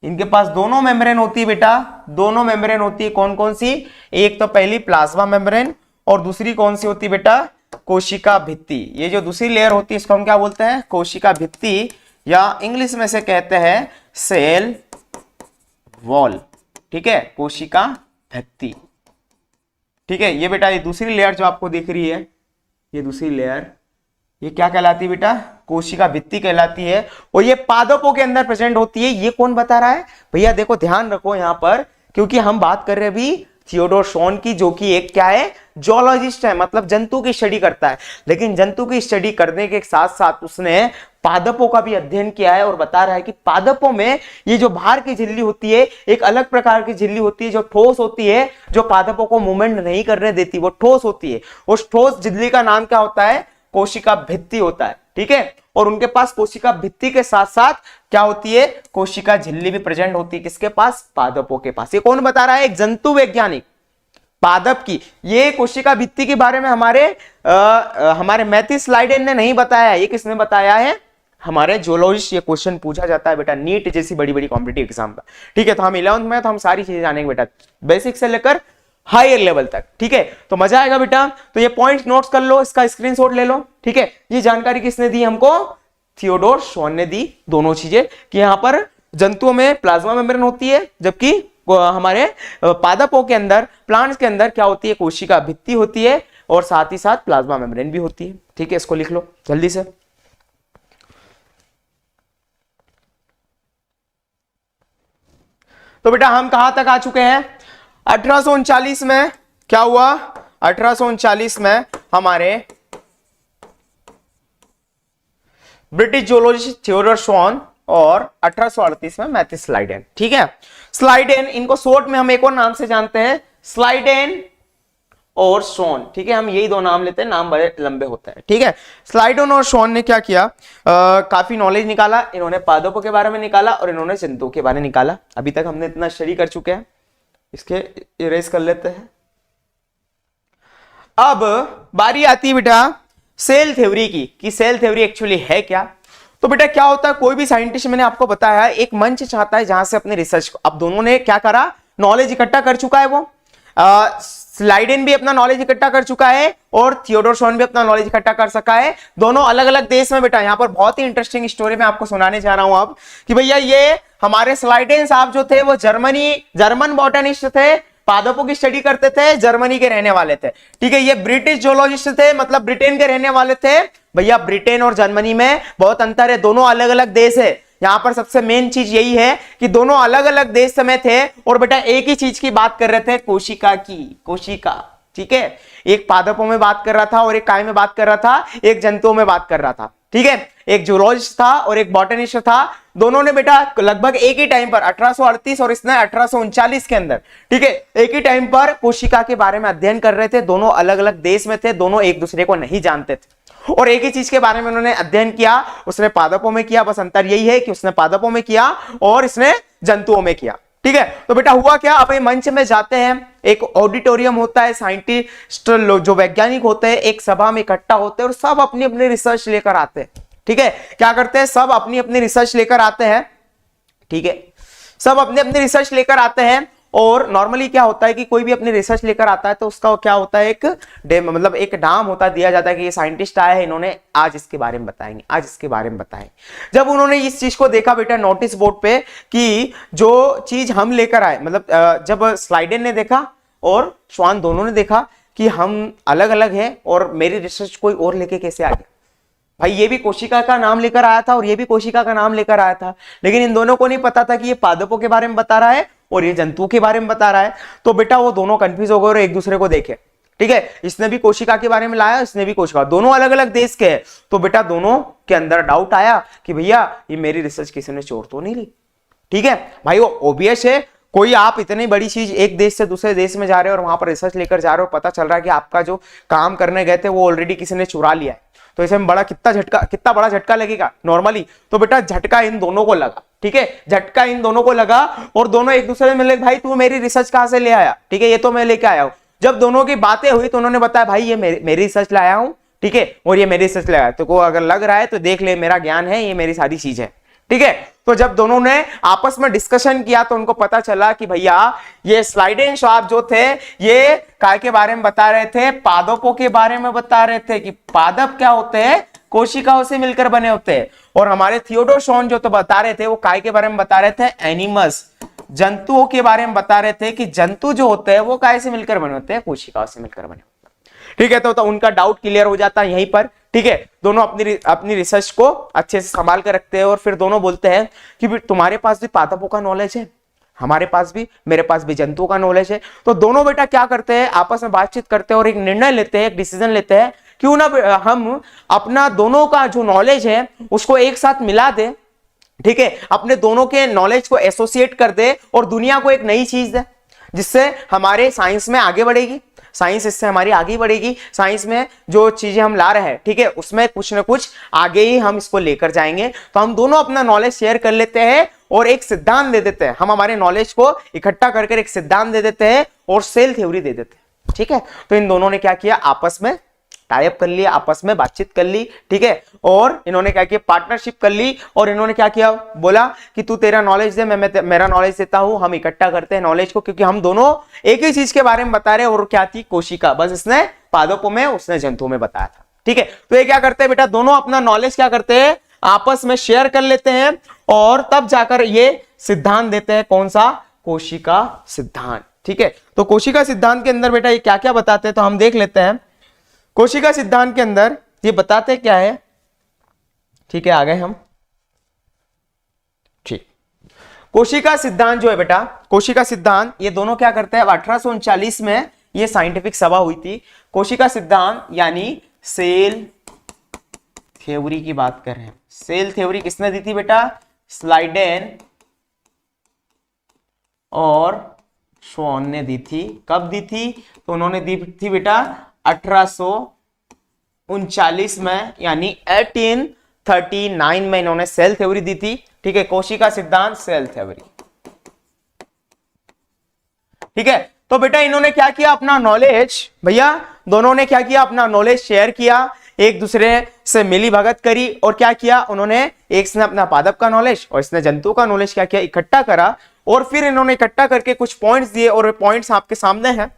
इनके पास दोनों मेम्ब्रेन होती है बेटा, दोनों मेम्ब्रेन होती है। कौन कौन सी, एक तो पहली प्लाज्मा मेम्ब्रेन और दूसरी कौन सी होती है बेटा, कोशिका भित्ति। ये जो दूसरी लेयर होती है इसको हम क्या बोलते हैं, कोशिका भित्ति, या इंग्लिश में से कहते हैं सेल वॉल। ठीक है, कोशिका भित्ति। ठीक है, ये बेटा ये दूसरी लेयर जो आपको दिख रही है, ये दूसरी लेयर, ये क्या कहलाती है बेटा, कोशिका भित्ति कहलाती है। और ये पादपों के अंदर प्रेजेंट होती है। ये कौन बता रहा है भैया, देखो ध्यान रखो यहां पर, क्योंकि हम बात कर रहे हैं अभी थियोडोर शॉन की, जो कि एक क्या है, जूलॉजिस्ट है, मतलब जंतु की स्टडी करता है। लेकिन जंतु की स्टडी करने के साथ साथ उसने पादपों का भी अध्ययन किया है और बता रहा है कि पादपों में ये जो बाहर की झिल्ली होती है एक अलग प्रकार की झिल्ली होती है, जो ठोस होती है, जो पादपों को मूवमेंट नहीं करने देती, वो ठोस होती है। उस ठोस झिल्ली का नाम क्या होता है, कोशिका भित्ति होता है। ठीक है, और उनके पास कोशिका भित्ति के साथ साथ क्या होती है, कोशिका झिल्ली भी प्रेजेंट होती है। किसके पास, पादपों के पास। ये कौन बता रहा है, एक जंतु वैज्ञानिक, पादप की। ये कोशिका भित्ति के बारे में हमारे मैथ्यू स्लाइडेन ने नहीं बताया, ये किसने बताया है, हमारे जूलॉजिस्ट। ये क्वेश्चन पूछा जाता है बेटा नीट जैसी बड़ी बड़ी कॉम्पिटिटिव एग्जाम का। ठीक है, तो हम 11th में तो हम सारी चीजें जानेंगे बेटा, बेसिक से लेकर हायर लेवल तक। ठीक है, तो मजा आएगा बेटा। तो ये पॉइंट नोट्स कर लो, इसका स्क्रीनशॉट ले लो। ठीक है, ये जानकारी किसने दी हमको, थियोडोर शॉन ने दी, दोनों चीजें, कि यहां पर जंतुओं में प्लाज्मा मेम्ब्रेन होती है, जबकि हमारे पादपों के अंदर, प्लांट्स के अंदर क्या होती है, कोशिका भित्ति होती है, और साथ ही साथ प्लाज्मा मेम्ब्रेन भी होती है। ठीक है, इसको लिख लो जल्दी से। तो बेटा हम कहां तक आ चुके हैं, 1839 में क्या हुआ, 1839 में हमारे ब्रिटिश जूलॉजिस्ट थियोडोर शॉन और 1838 में मैथ्यू स्लाइडेन। ठीक है, स्लाइडेन, इनको शॉर्ट में हम एक और नाम से जानते हैं, स्लाइडेन और शॉन। ठीक है, हम यही दो नाम लेते हैं, नाम बड़े लंबे होते हैं। ठीक है, स्लाइडेन और शॉन ने क्या किया, काफी नॉलेज निकाला। इन्होंने पादपों के बारे में निकाला और इन्होंने जंतुओं के बारे में निकाला। अभी तक हमने इतना स्टडी कर चुके हैं, इसके इरेज कर लेते हैं। अब बारी आती है बेटा सेल थ्योरी की, कि सेल थ्योरी एक्चुअली है क्या। तो बेटा क्या होता है, कोई भी साइंटिस्ट, मैंने आपको बताया, एक मंच चाहता है जहां से अपने रिसर्च को, अब दोनों ने क्या करा, नॉलेज इकट्ठा कर चुका है। वो स्लाइडेन भी अपना नॉलेज इकट्ठा कर चुका है और थियोडोर शॉन भी अपना नॉलेज इकट्ठा कर सका है, दोनों अलग अलग देश में। बेटा यहाँ पर बहुत ही इंटरेस्टिंग स्टोरी मैं आपको सुनाने जा रहा हूं अब, कि भैया ये हमारे स्लाइडेन साहब जो थे वो जर्मन बॉटनिस्ट थे, पादपों की स्टडी करते थे, जर्मनी के रहने वाले थे। ठीक है, ये ब्रिटिश जूलॉजिस्ट थे, मतलब ब्रिटेन के रहने वाले थे। भैया ब्रिटेन और जर्मनी में बहुत अंतर है, दोनों अलग अलग देश है। यहां पर सबसे मेन चीज यही है कि दोनों अलग अलग देश में थे और बेटा एक ही चीज की बात कर रहे थे, कोशिका की, कोशिका। ठीक है, एक पादपों में बात कर रहा था और एक काय में बात कर रहा था, एक जंतुओं में बात कर रहा था। ठीक है, एक जूलॉजिस्ट था और एक बॉटनिस्ट था। दोनों ने बेटा लगभग एक ही टाइम पर 1838 और इसने 1839 के अंदर, ठीक है, एक ही टाइम पर कोशिका के बारे में अध्ययन कर रहे थे। दोनों अलग अलग देश में थे, दोनों एक दूसरे को नहीं जानते थे और एक ही चीज के बारे में उन्होंने अध्ययन किया। उसने पादपों में किया, बस अंतर यही है कि उसने पादपों में किया और इसने जंतुओं में किया। ठीक है, तो बेटा हुआ क्या, अब ये मंच में जाते हैं, एक ऑडिटोरियम होता है, साइंटिस्ट जो वैज्ञानिक होते हैं एक सभा में इकट्ठा होते हैं और सब अपनी अपनी रिसर्च लेकर आते हैं। ठीक है, क्या करते हैं, सब अपनी अपनी रिसर्च लेकर आते हैं। ठीक है, सब अपनी अपनी रिसर्च लेकर आते हैं और नॉर्मली क्या होता है कि कोई भी अपनी रिसर्च लेकर आता है तो उसका क्या होता है, एक मतलब एक नाम होता दिया जाता है कि ये साइंटिस्ट आए हैं, इन्होंने आज इसके बारे में बताएंगे, आज इसके बारे में बताएं। जब उन्होंने इस चीज को देखा बेटा नोटिस बोर्ड पे कि जो चीज हम लेकर आए, मतलब जब स्लाइडेन ने देखा और श्वान दोनों ने देखा कि हम अलग अलग हैं और मेरी रिसर्च कोई और लेके कैसे आ गया। भाई ये भी कोशिका का नाम लेकर आया था और ये भी कोशिका का नाम लेकर आया था, लेकिन इन दोनों को नहीं पता था कि ये पादपों के बारे में बता रहा है और ये जंतुओं के बारे में बता रहा है। तो बेटा वो दोनों कंफ्यूज हो गए और एक दूसरे को देखे। ठीक है, इसने भी कोशिका के बारे में लाया, इसने भी कोशिका, दोनों अलग अलग देश के हैं। तो बेटा दोनों के अंदर डाउट आया कि भैया ये मेरी रिसर्च किसी ने चोर तो नहीं ली। ठीक है भाई, वो ओबियस है, कोई आप इतनी बड़ी चीज एक देश से दूसरे देश में जा रहे हो और वहां पर रिसर्च लेकर जा रहे हो, पता चल रहा है कि आपका जो काम करने गए थे वो ऑलरेडी किसी ने चुरा लिया है, तो इसमें बड़ा कितना बड़ा झटका लगेगा नॉर्मली। तो बेटा झटका इन दोनों को लगा। ठीक है, झटका इन दोनों को लगा और दोनों एक दूसरे से मिले, भाई तू मेरी रिसर्च कहां से ले आया। ठीक है, ये तो मैं लेके आया हूं। जब दोनों की बातें हुई तो उन्होंने बताया भाई ये मेरी रिसर्च लाया हूं, ठीक है, और ये मेरी रिसर्च लाया, तो को अगर लग रहा है तो देख ले, मेरा ज्ञान है, ये मेरी सारी चीज है। ठीक है, तो जब दोनों ने आपस में डिस्कशन किया तो उनको पता चला कि भैया ये स्लाइडेन श्वाब जो थे ये काय के बारे में बता रहे थे, पादपों के बारे में बता रहे थे कि पादप क्या होते हैं, कोशिकाओं से मिलकर बने होते हैं। और हमारे थियोडोर शॉन जो तो बता रहे थे वो काय के बारे में बता रहे थे, एनिमल्स, जंतुओं के बारे में बता रहे थे कि जंतु जो होते हैं वो काय से मिलकर बने होते हैं, कोशिकाओं से मिलकर बने होते हैं। ठीक है, तो उनका डाउट क्लियर हो जाता है यहीं पर। ठीक है, दोनों अपनी रिसर्च को अच्छे से संभाल कर रखते हैं और फिर दोनों बोलते हैं कि तुम्हारे पास भी पादपों का नॉलेज है, हमारे पास भी, मेरे पास भी जंतुओं का नॉलेज है। तो दोनों बेटा क्या करते हैं, आपस में बातचीत करते हैं और एक निर्णय लेते हैं, एक डिसीजन लेते हैं, क्यों ना हम अपना दोनों का जो नॉलेज है उसको एक साथ मिला दे। ठीक है, अपने दोनों के नॉलेज को एसोसिएट कर दे और दुनिया को एक नई चीज दे जिससे हमारे साइंस में आगे बढ़ेगी, साइंस इससे हमारी आगे बढ़ेगी। साइंस में जो चीजें हम ला रहे हैं, ठीक है, उसमें कुछ ना कुछ आगे ही हम इसको लेकर जाएंगे। तो हम दोनों अपना नॉलेज शेयर कर लेते हैं और एक सिद्धांत दे देते हैं, हम हमारे नॉलेज को इकट्ठा करके एक सिद्धांत दे देते हैं और सेल थ्योरी दे देते हैं। ठीक है, तो इन दोनों ने क्या किया, आपस में टाई अप कर लिया, आपस में बातचीत कर ली। ठीक है, और इन्होंने क्या किया, पार्टनरशिप कर ली और इन्होंने क्या किया, बोला कि तू तेरा नॉलेज दे, मैं मेरा नॉलेज देता हूं, हम इकट्ठा करते हैं नॉलेज को, क्योंकि हम दोनों एक ही चीज के बारे में बता रहे हैं। और क्या थी, कोशिका, बस इसने पादपों में, उसने जंतुओं में बताया था। ठीक है, तो ये क्या करते हैं बेटा, दोनों अपना नॉलेज क्या करते हैं, आपस में शेयर कर लेते हैं और तब जाकर ये सिद्धांत देते हैं, कौन सा, कोशिका सिद्धांत। ठीक है, तो कोशिका सिद्धांत के अंदर बेटा ये क्या क्या बताते हैं तो हम देख लेते हैं। कोशिका सिद्धांत के अंदर ये बताते क्या है, ठीक है, आ गए हम। ठीक, कोशिका सिद्धांत जो है बेटा, कोशिका सिद्धांत, ये दोनों क्या करते हैं, 1839 में ये साइंटिफिक सभा हुई थी। कोशिका सिद्धांत यानी सेल थ्योरी की बात कर रहे हैं। सेल थ्योरी किसने दी थी बेटा, स्लाइडेन और श्वान ने दी थी। कब दी थी, तो उन्होंने दी थी बेटा 1839 में, यानी 1839 में इन्होंने सेल थ्योरी दी थी। ठीक है, कोशिका सिद्धांत, सेल थ्योरी। ठीक है, तो बेटा इन्होंने क्या किया, अपना नॉलेज, भैया दोनों ने क्या किया, अपना नॉलेज शेयर किया, एक दूसरे से मिली भगत करी और क्या किया उन्होंने, एक ने अपना पादप का नॉलेज और इसने जंतु का नॉलेज क्या किया, इकट्ठा करा और फिर इन्होंने इकट्ठा करके कुछ पॉइंट्स दिए और पॉइंट्स आपके सामने हैं।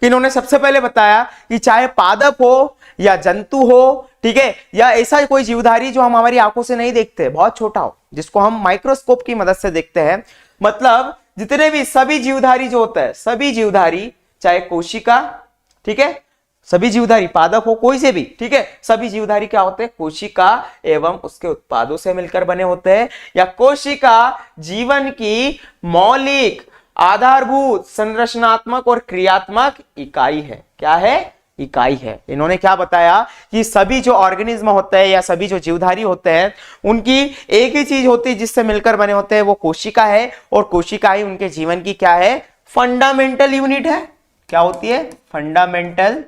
इन्होंने सबसे पहले बताया कि चाहे पादप हो या जंतु हो, ठीक है, या ऐसा कोई जीवधारी जो हम हमारी आंखों से नहीं देखते, बहुत छोटा हो, जिसको हम माइक्रोस्कोप की मदद से देखते हैं, मतलब जितने भी सभी जीवधारी जो होता है, सभी जीवधारी, चाहे कोशिका, ठीक है, सभी जीवधारी, पादप हो कोई से भी, ठीक है, सभी जीवधारी क्या होते हैं, कोशिका एवं उसके उत्पादों से मिलकर बने होते हैं, या कोशिका जीवन की मौलिक, आधारभूत, संरचनात्मक और क्रियात्मक इकाई है। क्या है, इकाई है। इन्होंने क्या बताया कि सभी जो ऑर्गेनिज्म होते हैं या सभी जो जीवधारी होते हैं उनकी एक ही चीज होती है जिससे मिलकर बने होते हैं, वो कोशिका है, और कोशिका ही उनके जीवन की क्या है, फंडामेंटल यूनिट है। क्या होती है, फंडामेंटल,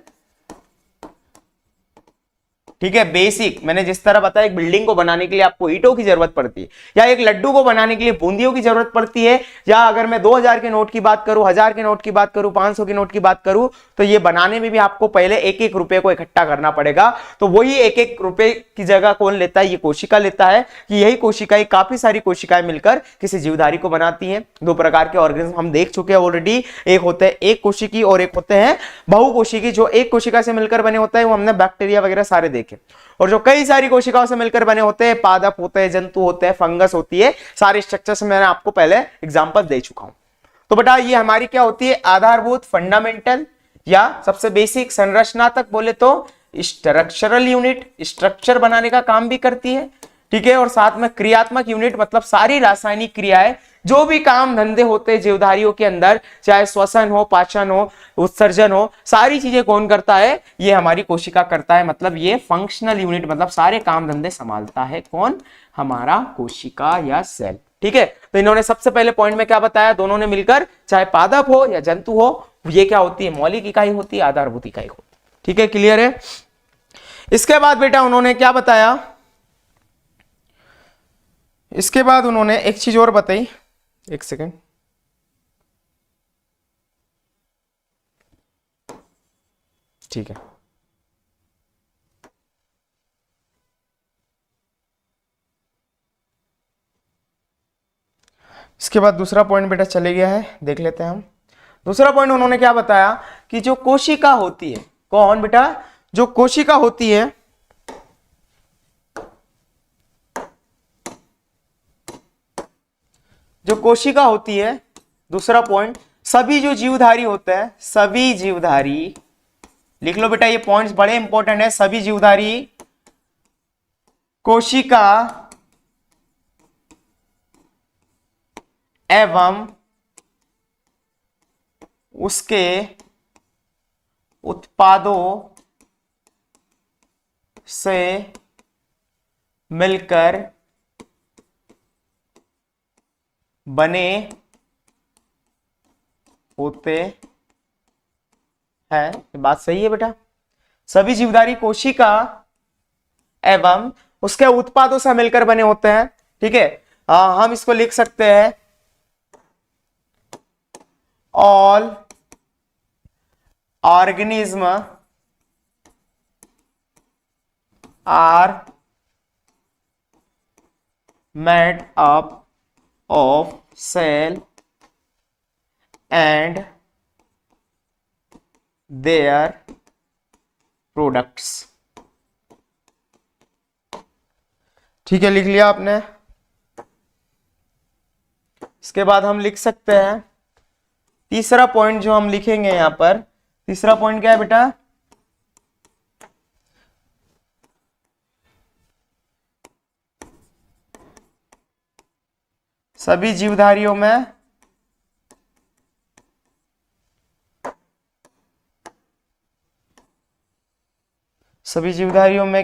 ठीक है, बेसिक। मैंने जिस तरह बताया एक बिल्डिंग को बनाने के लिए आपको ईंटों की जरूरत पड़ती है, या एक लड्डू को बनाने के लिए बूंदियों की जरूरत पड़ती है, या अगर मैं 2000 के नोट की बात करूं, 1000 के नोट की बात करूं, 500 के नोट की बात करूं, तो ये बनाने में भी आपको पहले एक एक रुपए को इकट्ठा करना पड़ेगा। तो वही एक एक रुपए की जगह कौन लेता है, ये कोशिका लेता है, कि यही कोशिकाएं, काफी सारी कोशिकाएं मिलकर किसी जीवधारी को बनाती हैं। दो प्रकार के ऑर्गेनिज्म हम देख चुके हैं ऑलरेडी, एक होते हैं एक कोशिकी और एक होते हैं बहुकोशिकी। जो एक कोशिका से मिलकर बने होता है वो हमने बैक्टीरिया वगैरह सारे देखे, और जो कई सारी कोशिकाओं से मिलकर बने होते हैं, पादप होते हैं, जंतु होते हैं, फंगस होती है, सारे स्ट्रक्चर्स मैंने आपको पहले एग्जांपल दे चुका हूं। तो बेटा ये हमारी क्या होती है, आधारभूत, फंडामेंटल, या सबसे बेसिक, संरचना तक बोले तो स्ट्रक्चरल यूनिट, स्ट्रक्चर बनाने का काम भी करती है, ठीक है, और साथ में क्रियात्मक यूनिट, मतलब सारी रासायनिक क्रियाएं, जो भी काम धंधे होते हैं जीवधारियों के अंदर, चाहे श्वसन हो, पाचन हो, उत्सर्जन हो, सारी चीजें कौन करता है, ये हमारी कोशिका करता है। मतलब ये फंक्शनल यूनिट, मतलब सारे काम धंधे संभालता है कौन, हमारा कोशिका या सेल, ठीक है। तो इन्होंने सबसे पहले पॉइंट में क्या बताया, दोनों ने मिलकर, चाहे पादप हो या जंतु हो, ये क्या होती है, मौलिक इकाई होती है, आधारभूत इकाई होती है, ठीक है, क्लियर है। इसके बाद बेटा उन्होंने क्या बताया, इसके बाद उन्होंने एक चीज और बताई, एक सेकेंड, ठीक है। इसके बाद दूसरा पॉइंट बेटा चले गया है, देख लेते हैं हम। दूसरा पॉइंट उन्होंने क्या बताया कि जो कोशिका होती है, कौन बेटा, जो कोशिका होती है, जो कोशिका होती है, दूसरा पॉइंट, सभी जो जीवधारी होते हैं, सभी जीवधारी, लिख लो बेटा ये पॉइंट्स बड़े इंपॉर्टेंट है, सभी जीवधारी कोशिका एवं उसके उत्पादों से मिलकर बने होते हैं। ये बात सही है बेटा, सभी जीवधारी कोशिका एवं उसके उत्पादों से मिलकर बने होते हैं, ठीक है। हम इसको लिख सकते हैं, all organism are made up of cell and their products, ठीक है, लिख लिया आपने। इसके बाद हम लिख सकते हैं तीसरा पॉइंट, जो हम लिखेंगे यहां पर, तीसरा पॉइंट क्या है बेटा, सभी जीवधारियों में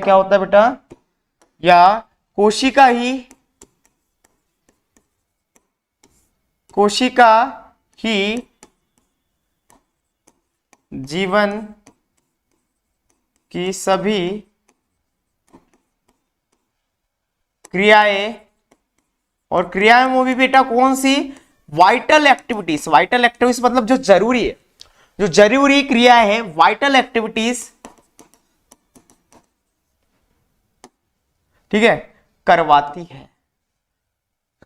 क्या होता है बेटा, या कोशिका ही जीवन की सभी क्रियाएं, और क्रियाएं वो भी बेटा कौन सी, वाइटल एक्टिविटीज, वाइटल एक्टिविटीज मतलब जो जरूरी है, जो जरूरी क्रियाएं है, वाइटल एक्टिविटीज, ठीक है, करवाती है।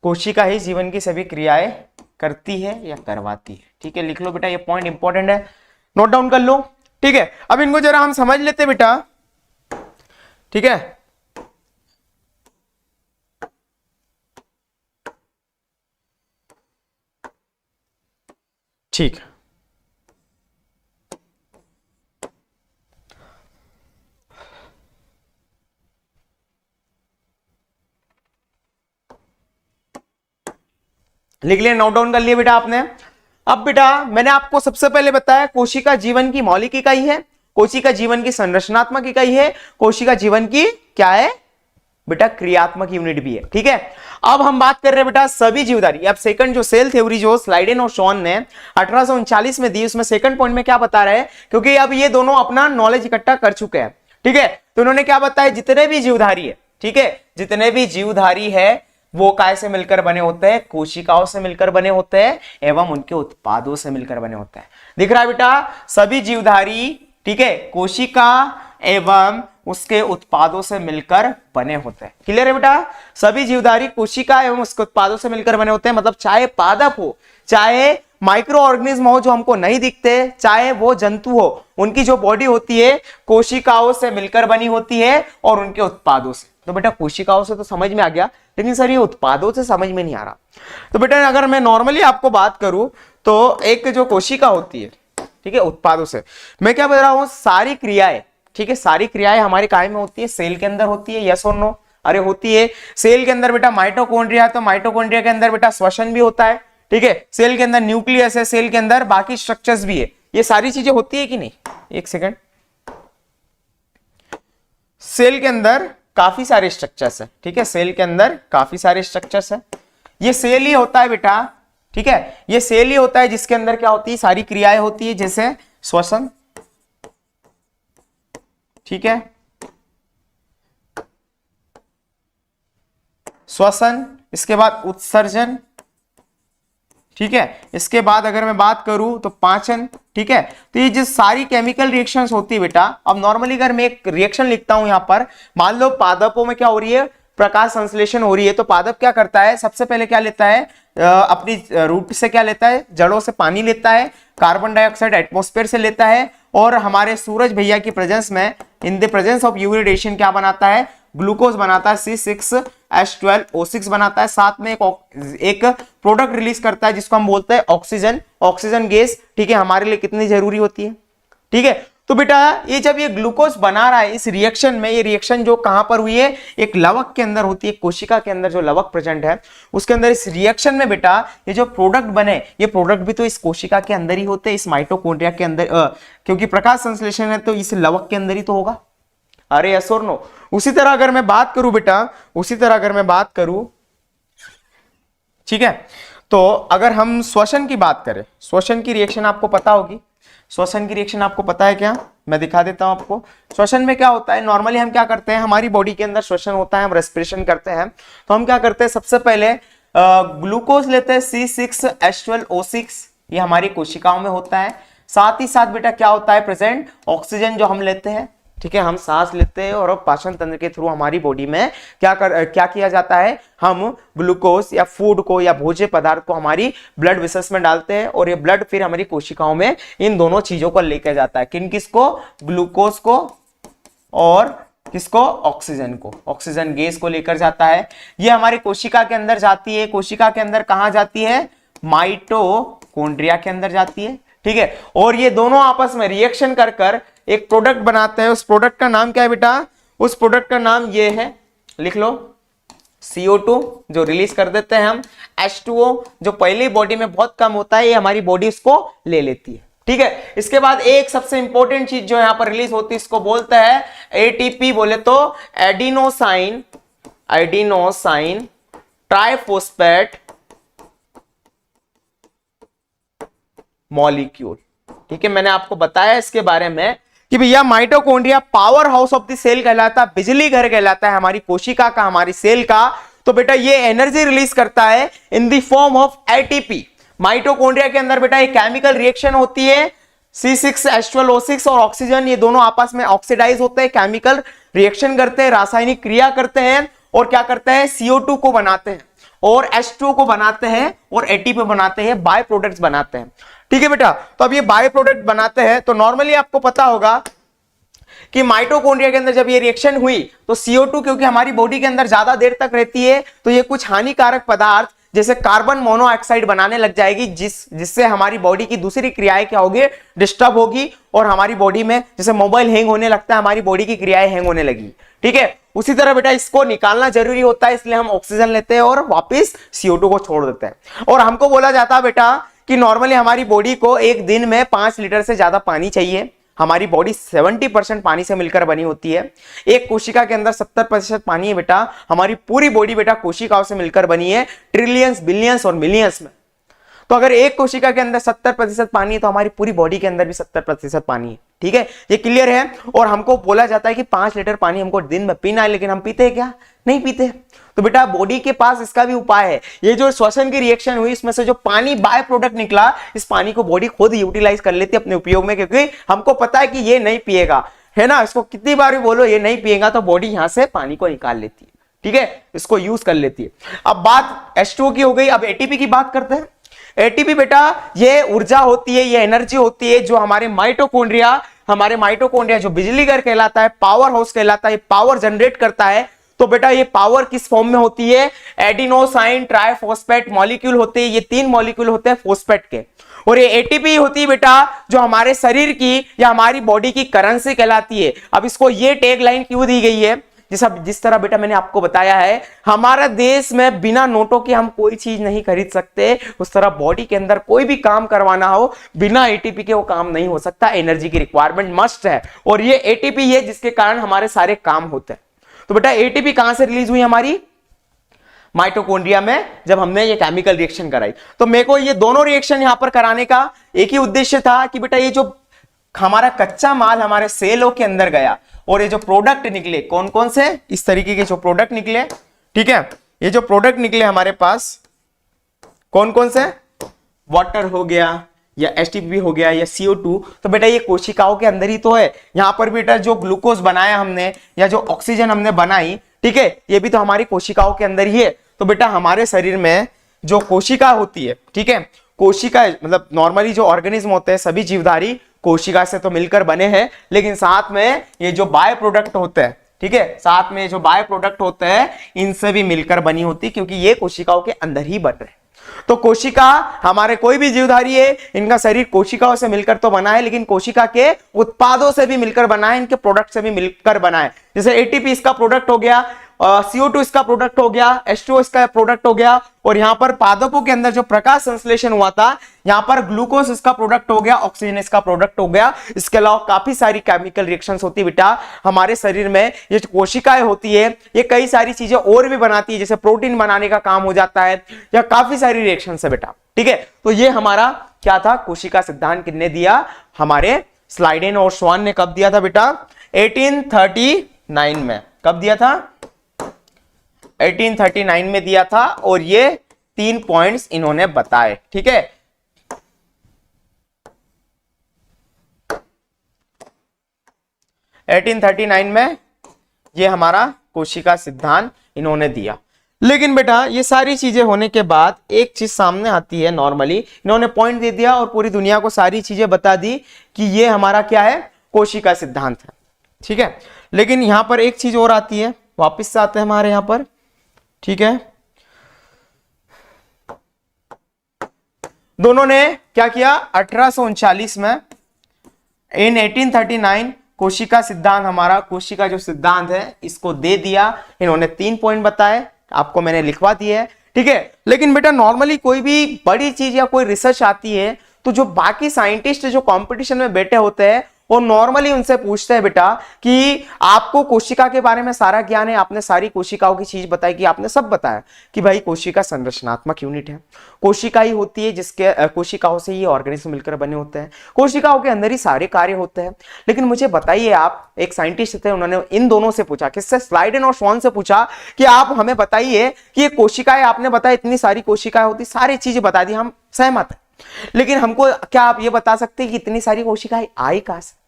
कोशिका ही जीवन की सभी क्रियाएं करती है या करवाती है, ठीक है, लिख लो बेटा, ये पॉइंट इंपॉर्टेंट है, नोट डाउन कर लो, ठीक है। अब इनको जरा हम समझ लेते बेटा, ठीक है। ठीक, लिख लिया, नोट डाउन कर लिया बेटा आपने। अब बेटा मैंने आपको सबसे पहले बताया कोशिका जीवन की मौलिक इकाई है, कोशिका जीवन की संरचनात्मक इकाई है, कोशिका जीवन की क्या है बेटा क्रियात्मक यूनिट भी है। ठीक है, अब हम बात कर रहे हैं बेटा सभी जीवधारी। अब सेकंड जो सेल थ्योरी जो स्लाइडेन और शॉन ने 1839 में दी, उसमें सेकंड पॉइंट में क्या बता रहे हैं, क्योंकि अब ये दोनों अपना नॉलेज इकट्ठा कर चुके हैं। ठीक है, तो उन्होंने क्या बताया, जितने भी जीवधारी है, ठीक है, जितने भी जीवधारी है वो काय से मिलकर बने होते हैं, कोशिकाओं से मिलकर बने होते हैं एवं उनके उत्पादों से मिलकर बने होते हैं। दिख रहा है बेटा, सभी जीवधारी, ठीक है, कोशिका एवं उसके उत्पादों से मिलकर बने होते हैं। क्लियर है बेटा, सभी जीवधारी कोशिका एवं उसके उत्पादों से मिलकर बने होते हैं। मतलब चाहे पादप हो, चाहे माइक्रो ऑर्गेनिज्म हो जो हमको नहीं दिखते, चाहे वो जंतु हो, उनकी जो बॉडी होती है कोशिकाओं से मिलकर बनी होती है और उनके उत्पादों से। तो बेटा कोशिकाओं से तो समझ में आ गया, लेकिन सर ये उत्पादों से समझ में नहीं आ रहा। तो बेटा अगर मैं नॉर्मली आपको बात करूं तो एक जो कोशिका होती है, ठीक है, उत्पादों से मैं क्या बोल रहा हूं, सारी क्रियाएं, ठीक है, सारी क्रियाएं हमारे काय में होती है, सेल के अंदर होती है, यस और नो, अरे होती है। सेल के अंदर बेटा माइटोकॉन्ड्रिया, तो माइटोकॉन्ड्रिया के अंदर बेटा श्वसन भी होता है, ठीक है, सेल के अंदर न्यूक्लियस है, सेल के अंदर बाकी स्ट्रक्चर्स भी है, ये सारी चीजें होती है कि नहीं। एक सेकंड, सेल के अंदर काफी सारे स्ट्रक्चर्स है, ठीक है, सेल के अंदर काफी सारे स्ट्रक्चर्स है, ये सेल ही होता है बेटा, ठीक है, ये सेल ही होता है जिसके अंदर क्या होती है, सारी क्रियाएं होती है, जैसे श्वसन, ठीक है, श्वसन, इसके बाद उत्सर्जन, ठीक है, इसके बाद अगर मैं बात करूं तो पाचन, ठीक है। तो ये जो सारी केमिकल रिएक्शंस होती है बेटा, अब नॉर्मली अगर मैं एक रिएक्शन लिखता हूं यहां पर, मान लो पादपों में क्या हो रही है, प्रकाश संश्लेषण हो रही है, तो पादप क्या करता है, सबसे पहले क्या लेता है, अपनी रूट से क्या लेता है, जड़ों से पानी लेता है, कार्बन डाइऑक्साइड एटमॉस्फेयर से लेता है, और हमारे सूरज भैया की प्रेजेंस में, in the presence of UV radiation क्या बनाता है, ग्लूकोज बनाता है, C6H12O6 बनाता है, साथ में एक प्रोडक्ट रिलीज करता है जिसको हम बोलते हैं ऑक्सीजन, ऑक्सीजन गैस, ठीक है, हमारे लिए कितनी जरूरी होती है, ठीक है। तो बेटा ये जब ये ग्लूकोज बना रहा है इस रिएक्शन में, ये रिएक्शन जो कहां पर हुई है, एक लवक के अंदर होती है, कोशिका के अंदर जो लवक प्रेजेंट है उसके अंदर, इस रिएक्शन में बेटा ये जो प्रोडक्ट बने, ये प्रोडक्ट भी तो इस कोशिका के अंदर ही होते हैं, इस माइटोकॉन्ड्रिया के अंदर, क्योंकि प्रकाश संश्लेषण है तो इस लवक के अंदर ही तो होगा, अरे यस और नो। उसी तरह अगर मैं बात करूं बेटा, उसी तरह अगर मैं बात करूं, ठीक है, तो अगर हम श्वसन की बात करें, श्वसन की रिएक्शन आपको पता होगी, श्वसन की रिएक्शन आपको पता है क्या, मैं दिखा देता हूं आपको। श्वसन में क्या होता है, नॉर्मली हम क्या करते हैं, हमारी बॉडी के अंदर श्वसन होता है, हम रेस्पिरेशन करते हैं, तो हम क्या करते हैं, सबसे पहले ग्लूकोज लेते हैं, C6H12O6, ये हमारी कोशिकाओं में होता है, साथ ही साथ बेटा क्या होता है प्रेजेंट, ऑक्सीजन जो हम लेते हैं, ठीक है, हम सांस लेते हैं, और अब पाचन तंत्र के थ्रू हमारी बॉडी में क्या किया जाता है, हम ग्लूकोज या फूड को या भोज्य पदार्थ को हमारी ब्लड वेसल्स में डालते हैं, और ये ब्लड फिर हमारी कोशिकाओं में इन दोनों चीजों को लेकर जाता है, किसको, ग्लूकोज को और किसको, ऑक्सीजन को, ऑक्सीजन गैस को लेकर जाता है। ये हमारी कोशिका के अंदर जाती है, कोशिका के अंदर कहां जाती है, माइटोकॉन्ड्रिया के अंदर जाती है, ठीक है, और ये दोनों आपस में रिएक्शन कर कर एक प्रोडक्ट बनाते हैं। उस प्रोडक्ट का नाम क्या है बेटा, उस प्रोडक्ट का नाम ये है, लिख लो, CO2 जो रिलीज कर देते हैं हम, H2O जो पहले बॉडी में बहुत कम होता है, ये हमारी बॉडी उसको ले लेती है, ठीक है। इसके बाद एक सबसे इंपॉर्टेंट चीज जो यहां पर रिलीज होती है, इसको बोलते हैं ATP, बोले तो एडिनोसाइन ट्राइफॉस्फेट मॉलिक्यूल, ठीक है। मैंने आपको बताया इसके बारे में कि भैया mitochondria power house of the cell कहलाता है, बिजली घर कहलाता है हमारी कोशिका का, हमारी सेल का। तो बेटा ये एनर्जी रिलीज करता है in the form of ATP। Mitochondria के अंदर बेटा एक केमिकल रिएक्शन होती है, C6H12O6 और ऑक्सीजन, ये दोनों आपस में ऑक्सीडाइज होते हैं, केमिकल रिएक्शन करते हैं, रासायनिक क्रिया करते हैं, और क्या करते हैं, CO2 को बनाते हैं, और H2O को बनाते हैं, और ATP बनाते हैं, बाय प्रोडक्ट्स बनाते हैं, ठीक है बेटा। तो अब ये बाय प्रोडक्ट बनाते हैं, तो नॉर्मली आपको पता होगा कि माइटोकॉन्ड्रिया के अंदर जब ये रिएक्शन हुई तो CO2 क्योंकि हमारी बॉडी के अंदर ज्यादा देर तक रहती है, तो ये कुछ हानिकारक पदार्थ जैसे कार्बन मोनोऑक्साइड बनाने लग जाएगी, जिससे हमारी बॉडी की दूसरी क्रियाएं क्या होगी, डिस्टर्ब होगी, और हमारी बॉडी में जैसे मोबाइल हैंग होने लगता है, हमारी बॉडी की क्रियाएं हैंग होने लगी। ठीक है, उसी तरह बेटा इसको निकालना जरूरी होता है, इसलिए हम ऑक्सीजन लेते हैं और वापस CO2 को छोड़ देते हैं। और हमको बोला जाता है बेटा कि नॉर्मली हमारी बॉडी को एक दिन में 5 लीटर से ज्यादा पानी चाहिए। हमारी बॉडी 70% पानी से मिलकर बनी होती है। एक कोशिका के अंदर 70% पानी है बेटा। हमारी पूरी बॉडी बेटा कोशिकाओं से मिलकर बनी है, ट्रिलियंस, बिलियंस और मिलियंस में। तो अगर एक कोशिका के अंदर 70% पानी है तो हमारी पूरी बॉडी के अंदर भी 70% पानी है। ठीक है, ये क्लियर है। और हमको बोला जाता है कि 5 लीटर पानी हमको दिन में पीना है, लेकिन हम पीते हैं क्या? नहीं पीते। तो बेटा बॉडी के पास इसका भी उपाय है। ये जो श्वसन की रिएक्शन हुई, इसमें से जो पानी बाय प्रोडक्ट निकला, इस पानी को बॉडी खुद यूटिलाइज कर लेती है अपने उपयोग में, क्योंकि हमको पता है कि ये नहीं पिएगा, है ना। इसको कितनी बार भी बोलो ये नहीं पिएगा, तो बॉडी यहां से पानी को निकाल लेती है। ठीक है, इसको यूज कर लेती है। अब बात H2O की हो गई, अब ATP की बात करते हैं। ATP बेटा ये ऊर्जा होती है, ये एनर्जी होती है जो हमारे माइटोकॉन्ड्रिया जो बिजली घर कहलाता है, पावर हाउस कहलाता है, पावर जनरेट करता है। तो बेटा ये पावर किस फॉर्म में होती है? एडिनोसाइन ट्राइफॉस्फेट मॉलिक्यूल होते हैं, ये 3 मॉलिक्यूल होते हैं फॉस्फेट के। और ये ATP होती है बेटा जो हमारे शरीर की या हमारी बॉडी की करेंसी कहलाती है। अब इसको ये टैग लाइन क्यों दी गई है? जिस तरह बेटा मैंने आपको बताया है, हमारा देश में बिना नोटों के हम कोई चीज नहीं खरीद सकते, उस तरह बॉडी के अंदर कोई भी काम करवाना हो बिना ATP के वो काम नहीं हो सकता। एनर्जी की रिक्वायरमेंट मस्ट है, और ये ATP है जिसके कारण हमारे सारे काम होते हैं। तो बेटा ATP कहां से रिलीज हुई? हमारी माइटोकॉन्ड्रिया में, जब हमने ये केमिकल रिएक्शन कराई। तो मेरे को ये दोनों रिएक्शन यहां पर कराने का एक ही उद्देश्य था कि बेटा ये जो हमारा कच्चा माल हमारे सेलों के अंदर गया और ये जो प्रोडक्ट निकले, कौन कौन से इस तरीके के जो प्रोडक्ट निकले, ठीक है, ये जो प्रोडक्ट निकले हमारे पास कौन कौन से, वाटर हो गया या H2O हो गया या CO2, तो बेटा ये कोशिकाओं के अंदर ही तो है। यहां पर बेटा जो ग्लूकोज बनाया हमने या जो ऑक्सीजन हमने बनाई, ठीक है, ये भी तो हमारी कोशिकाओं के अंदर ही है। तो बेटा हमारे शरीर में जो कोशिका होती है, ठीक है, कोशिका मतलब नॉर्मली जो ऑर्गेनिज्म होते हैं सभी जीवधारी कोशिका से तो मिलकर बने हैं, लेकिन साथ में ये जो बाय प्रोडक्ट होते हैं, ठीक है, साथ में जो बाय प्रोडक्ट होते हैं इनसे भी मिलकर बनी होती, क्योंकि ये कोशिकाओं के अंदर ही बन रहे हैं। तो कोशिका हमारे कोई भी जीवधारी है, इनका शरीर कोशिकाओं से मिलकर तो बना है, लेकिन कोशिका के उत्पादों से भी मिलकर बना है, इनके प्रोडक्ट से भी मिलकर बना है। जैसे ATP इसका प्रोडक्ट हो गया, CO2 इसका प्रोडक्ट हो गया, H2O इसका प्रोडक्ट हो गया, और यहां पर पादपों के अंदर जो प्रकाश संश्लेषण हुआ था, यहां पर ग्लूकोज इसका प्रोडक्ट हो गया, ऑक्सीजन इसका प्रोडक्ट हो गया। इसके अलावा काफी सारी केमिकल रिएक्शंस होती है बेटा हमारे शरीर में। ये कोशिकाएं होती है, ये कई सारी चीजें और भी बनाती है, जैसे प्रोटीन बनाने का काम हो जाता है, या काफी सारी रिएक्शन है बेटा। ठीक है, तो ये हमारा क्या था, कोशिका सिद्धांत किसने दिया? हमारे स्लाइडेन और श्वान ने कब दिया था बेटा? 1839 में। कब दिया था? 1839 में दिया था, और ये 3 पॉइंट्स इन्होंने बताए। ठीक है, में ये हमारा कोशिका सिद्धांत इन्होंने दिया। लेकिन बेटा ये सारी चीजें होने के बाद एक चीज सामने आती है, नॉर्मली इन्होंने पॉइंट दे दिया और पूरी दुनिया को सारी चीजें बता दी कि ये हमारा क्या है, कोशिका सिद्धांत है। ठीक है, लेकिन यहां पर एक चीज और आती है, वापस से आते हैं हमारे यहां पर। ठीक है, दोनों ने क्या किया? 1839 में, इन 1839 कोशिका सिद्धांत, हमारा कोशिका जो सिद्धांत है इसको दे दिया। इन्होंने 3 पॉइंट बताए, आपको मैंने लिखवा दिए है। ठीक है, लेकिन बेटा नॉर्मली कोई भी बड़ी चीज या कोई रिसर्च आती है तो जो बाकी साइंटिस्ट जो कंपटीशन में बैठे होते हैं वो नॉर्मली उनसे पूछते हैं बेटा कि आपको कोशिका के बारे में सारा ज्ञान है, आपने सारी कोशिकाओं की चीज बताई, कि आपने सब बताया कि भाई कोशिका संरचनात्मक यूनिट है, कोशिका ही होती है जिसके कोशिकाओं से ये ऑर्गेनिज्म मिलकर बने होते हैं, कोशिकाओं के अंदर ही सारे कार्य होते हैं। लेकिन मुझे बताइए, आप एक साइंटिस्ट थे, उन्होंने इन दोनों से पूछा, किससे? स्लाइडेन और श्वान से पूछा कि आप हमें बताइए कि ये कोशिकाएं, आपने बताया इतनी सारी कोशिकाएं होती, सारी चीजें बता दी, हम सहमत हैं, लेकिन हमको क्या आप ये बता सकते हैं कि इतनी सारी कोशिकाएं आई कहां से,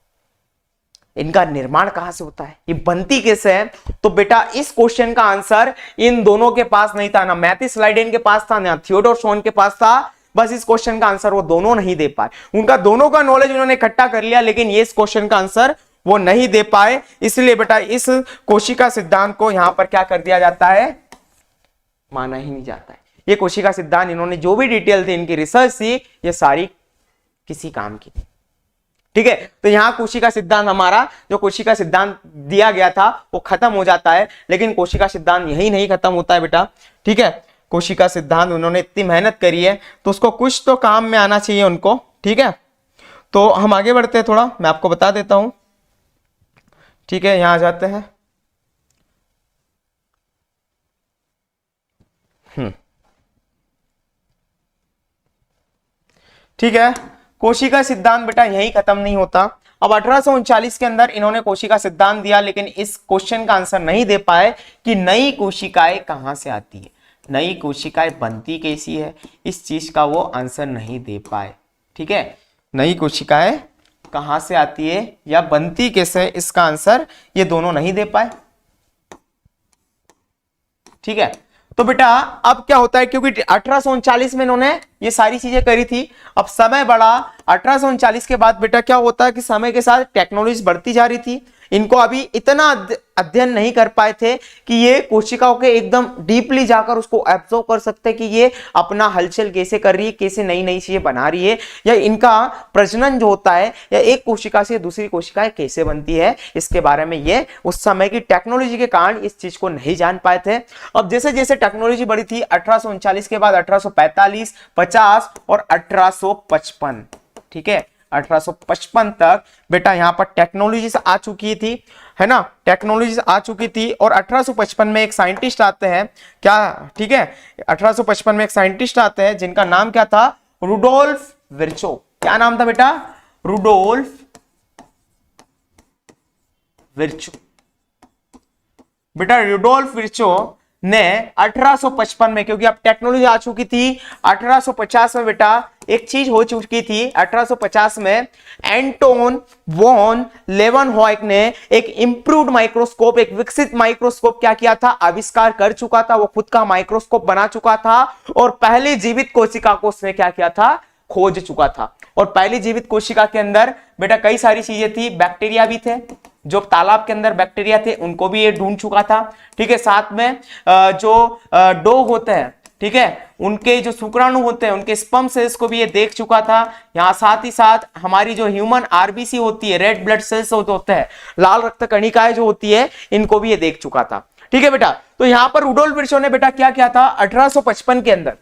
इनका निर्माण कहां से होता है, ये बनती कैसे है? तो बेटा इस क्वेश्चन का आंसर इन दोनों के पास नहीं था, ना मैथ्यू स्लाइडेन के पास था, ना थियोडोर श्वान के पास था। बस इस क्वेश्चन का आंसर वो दोनों नहीं दे पाए। उनका दोनों का नॉलेज उन्होंने इकट्ठा कर लिया, लेकिन ये इस क्वेश्चन का आंसर वो नहीं दे पाए। इसलिए बेटा इस कोशिका सिद्धांत को यहां पर क्या कर दिया जाता है? माना ही नहीं जाता है। ये कोशिका सिद्धांत, इन्होंने जो भी डिटेल थी, इनकी रिसर्च थी, ये सारी किसी काम की थी। ठीक है, तो यहां कोशिका सिद्धांत, हमारा जो कोशिका सिद्धांत दिया गया था वो खत्म हो जाता है, लेकिन कोशिका सिद्धांत यही नहीं खत्म होता है बेटा। ठीक है, कोशिका सिद्धांत उन्होंने इतनी मेहनत करी है तो उसको कुछ तो काम में आना चाहिए उनको। ठीक है, तो हम आगे बढ़ते हैं, थोड़ा मैं आपको बता देता हूं। ठीक है, यहां आ जाते हैं। ठीक है, कोशिका सिद्धांत बेटा यही खत्म नहीं होता। अब 1839 के अंदर इन्होंने कोशिका सिद्धांत दिया, लेकिन इस क्वेश्चन का आंसर नहीं दे पाए कि नई कोशिकाएं कहां से आती है, नई कोशिकाएं बनती कैसी है, इस चीज का वो आंसर नहीं दे पाए। ठीक है, नई कोशिकाएं कहां से आती है या बनती कैसे, इसका आंसर ये दोनों नहीं दे पाए। ठीक है, तो बेटा अब क्या होता है, क्योंकि 1839 में इन्होंने ये सारी चीजें करी थी, अब समय बढ़ा। 1839 के बाद बेटा क्या होता है कि समय के साथ टेक्नोलॉजी बढ़ती जा रही थी, इनको अभी इतना अध्ययन नहीं कर पाए थे कि ये कोशिकाओं के एकदम डीपली जाकर उसको एब्जॉर्व कर सकते कि ये अपना हलचल कैसे कर रही है, कैसे नई नई चीजें बना रही है, या इनका प्रजनन जो होता है या एक कोशिका से दूसरी कोशिका कैसे बनती है, इसके बारे में ये उस समय की टेक्नोलॉजी के कारण इस चीज को नहीं जान पाए थे। अब जैसे जैसे टेक्नोलॉजी बढ़ी थी, 1839 के बाद 1845, 50 और 1855, ठीक है 1855 तक बेटा यहां पर टेक्नोलॉजी आ चुकी थी, है ना, टेक्नोलॉजी आ चुकी थी। और 1855 में एक साइंटिस्ट आते हैं, क्या, ठीक है, 1855 में एक साइंटिस्ट आते हैं जिनका नाम क्या था, रुडोल्फ विर्चो। क्या नाम था बेटा, रुडोल्फ विर्चो। बेटा रुडोल्फ विर्चो ने 1855 में, क्योंकि अब टेक्नोलॉजी आ चुकी थी, 1850 में बेटा एक चीज हो चुकी थी। 1850 में एंटोन वॉन लेवनहॉयक ने एक इंप्रूव्ड माइक्रोस्कोप, एक विकसित माइक्रोस्कोप क्या किया था, आविष्कार कर चुका था, वो खुद का माइक्रोस्कोप बना चुका था और पहली जीवित कोशिका को उसने क्या किया था, खोज चुका था। और पहली जीवित कोशिका के अंदर बेटा कई सारी चीजें थी, बैक्टीरिया भी थे, जो तालाब के अंदर बैक्टीरिया थे उनको भी ये ढूंढ चुका था। ठीक है, साथ में जो डॉग होते हैं, ठीक है, उनके जो शुक्राणु होते हैं, उनके स्पर्म सेल्स को भी ये देख चुका था। यहाँ साथ ही साथ हमारी जो ह्यूमन आरबीसी होती है, रेड ब्लड सेल्स होते हैं, लाल रक्त कणिकाएं जो होती है, इनको भी ये देख चुका था। ठीक है बेटा, तो यहां पर रुडोल्फ विर्चो ने बेटा क्या किया था, 1855 के अंदर,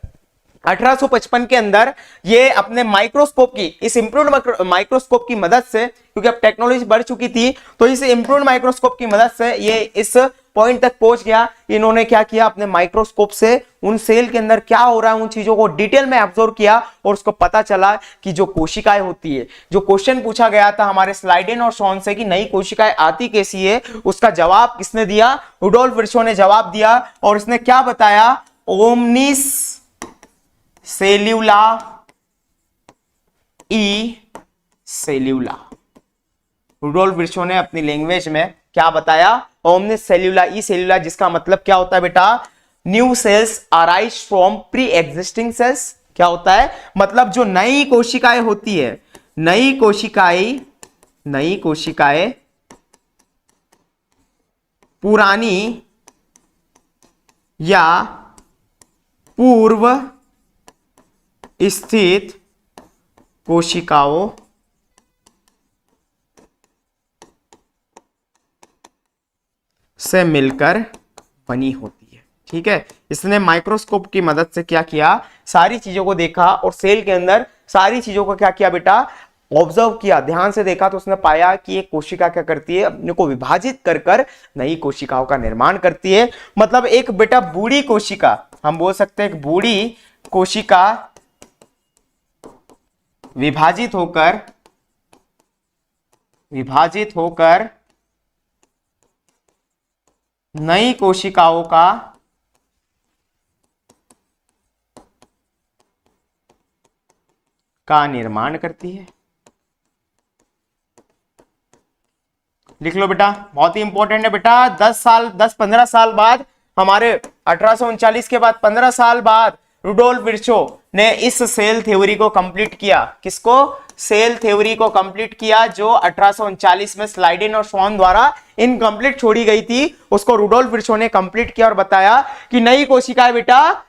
1855 के अंदर ये अपने माइक्रोस्कोप की, इस इंप्रूव्ड माइक्रोस्कोप की मदद से, क्योंकि अब टेक्नोलॉजी बढ़ चुकी थी, तो इस इंप्रूव्ड माइक्रोस्कोप की मदद से ये इस पॉइंट तक पहुंच गया। इन्होंने क्या किया, अपने माइक्रोस्कोप से उन सेल के अंदर क्या हो रहा है, उन चीजों को डिटेल में ऑब्जर्व किया और उसको पता चला कि जो कोशिकाएं होती है, जो क्वेश्चन पूछा गया था हमारे स्लाइडेन और शॉन से कि नई कोशिकाएं आती कैसी है, उसका जवाब किसने दिया, रुडोल्फ विर्चो ने जवाब दिया। और इसने क्या बताया, ओमनिस सेल्यूला ई सेल्यूला। रुडोल्फ विर्चो ने अपनी लैंग्वेज में क्या बताया, ओमनिस सेल्यूला ई सेल्यूला, जिसका मतलब क्या होता है बेटा, new sales arise from pre existing cells. क्या होता है, मतलब जो नई कोशिकाएं होती है, नई कोशिकाएं पुरानी या पूर्व स्थित कोशिकाओं से मिलकर बनी होती है। ठीक है, इसने माइक्रोस्कोप की मदद से क्या किया, सारी चीजों को देखा और सेल के अंदर सारी चीजों को क्या किया बेटा, ऑब्जर्व किया, ध्यान से देखा, तो उसने पाया कि एक कोशिका क्या करती है, अपने को विभाजित कर कर नई कोशिकाओं का निर्माण करती है। मतलब एक बेटा बूढ़ी कोशिका, हम बोल सकते हैं एक बूढ़ी कोशिका विभाजित होकर नई कोशिकाओं का निर्माण करती है। लिख लो बेटा, बहुत ही इंपॉर्टेंट है बेटा। 10-15 साल बाद, हमारे 1839 के बाद 15 साल बाद रुडोल्फ विर्चो ने इस सेल थ्योरी को कंप्लीट किया। किसको, सेल थ्योरी को कंप्लीट किया, जो 1839 में स्लाइडेन और शॉन द्वारा इनकम्प्लीट छोड़ी गई थी, उसको रुडोल्फ विर्चो ने कंप्लीट किया और बताया कि नई कोशिकाएं बेटा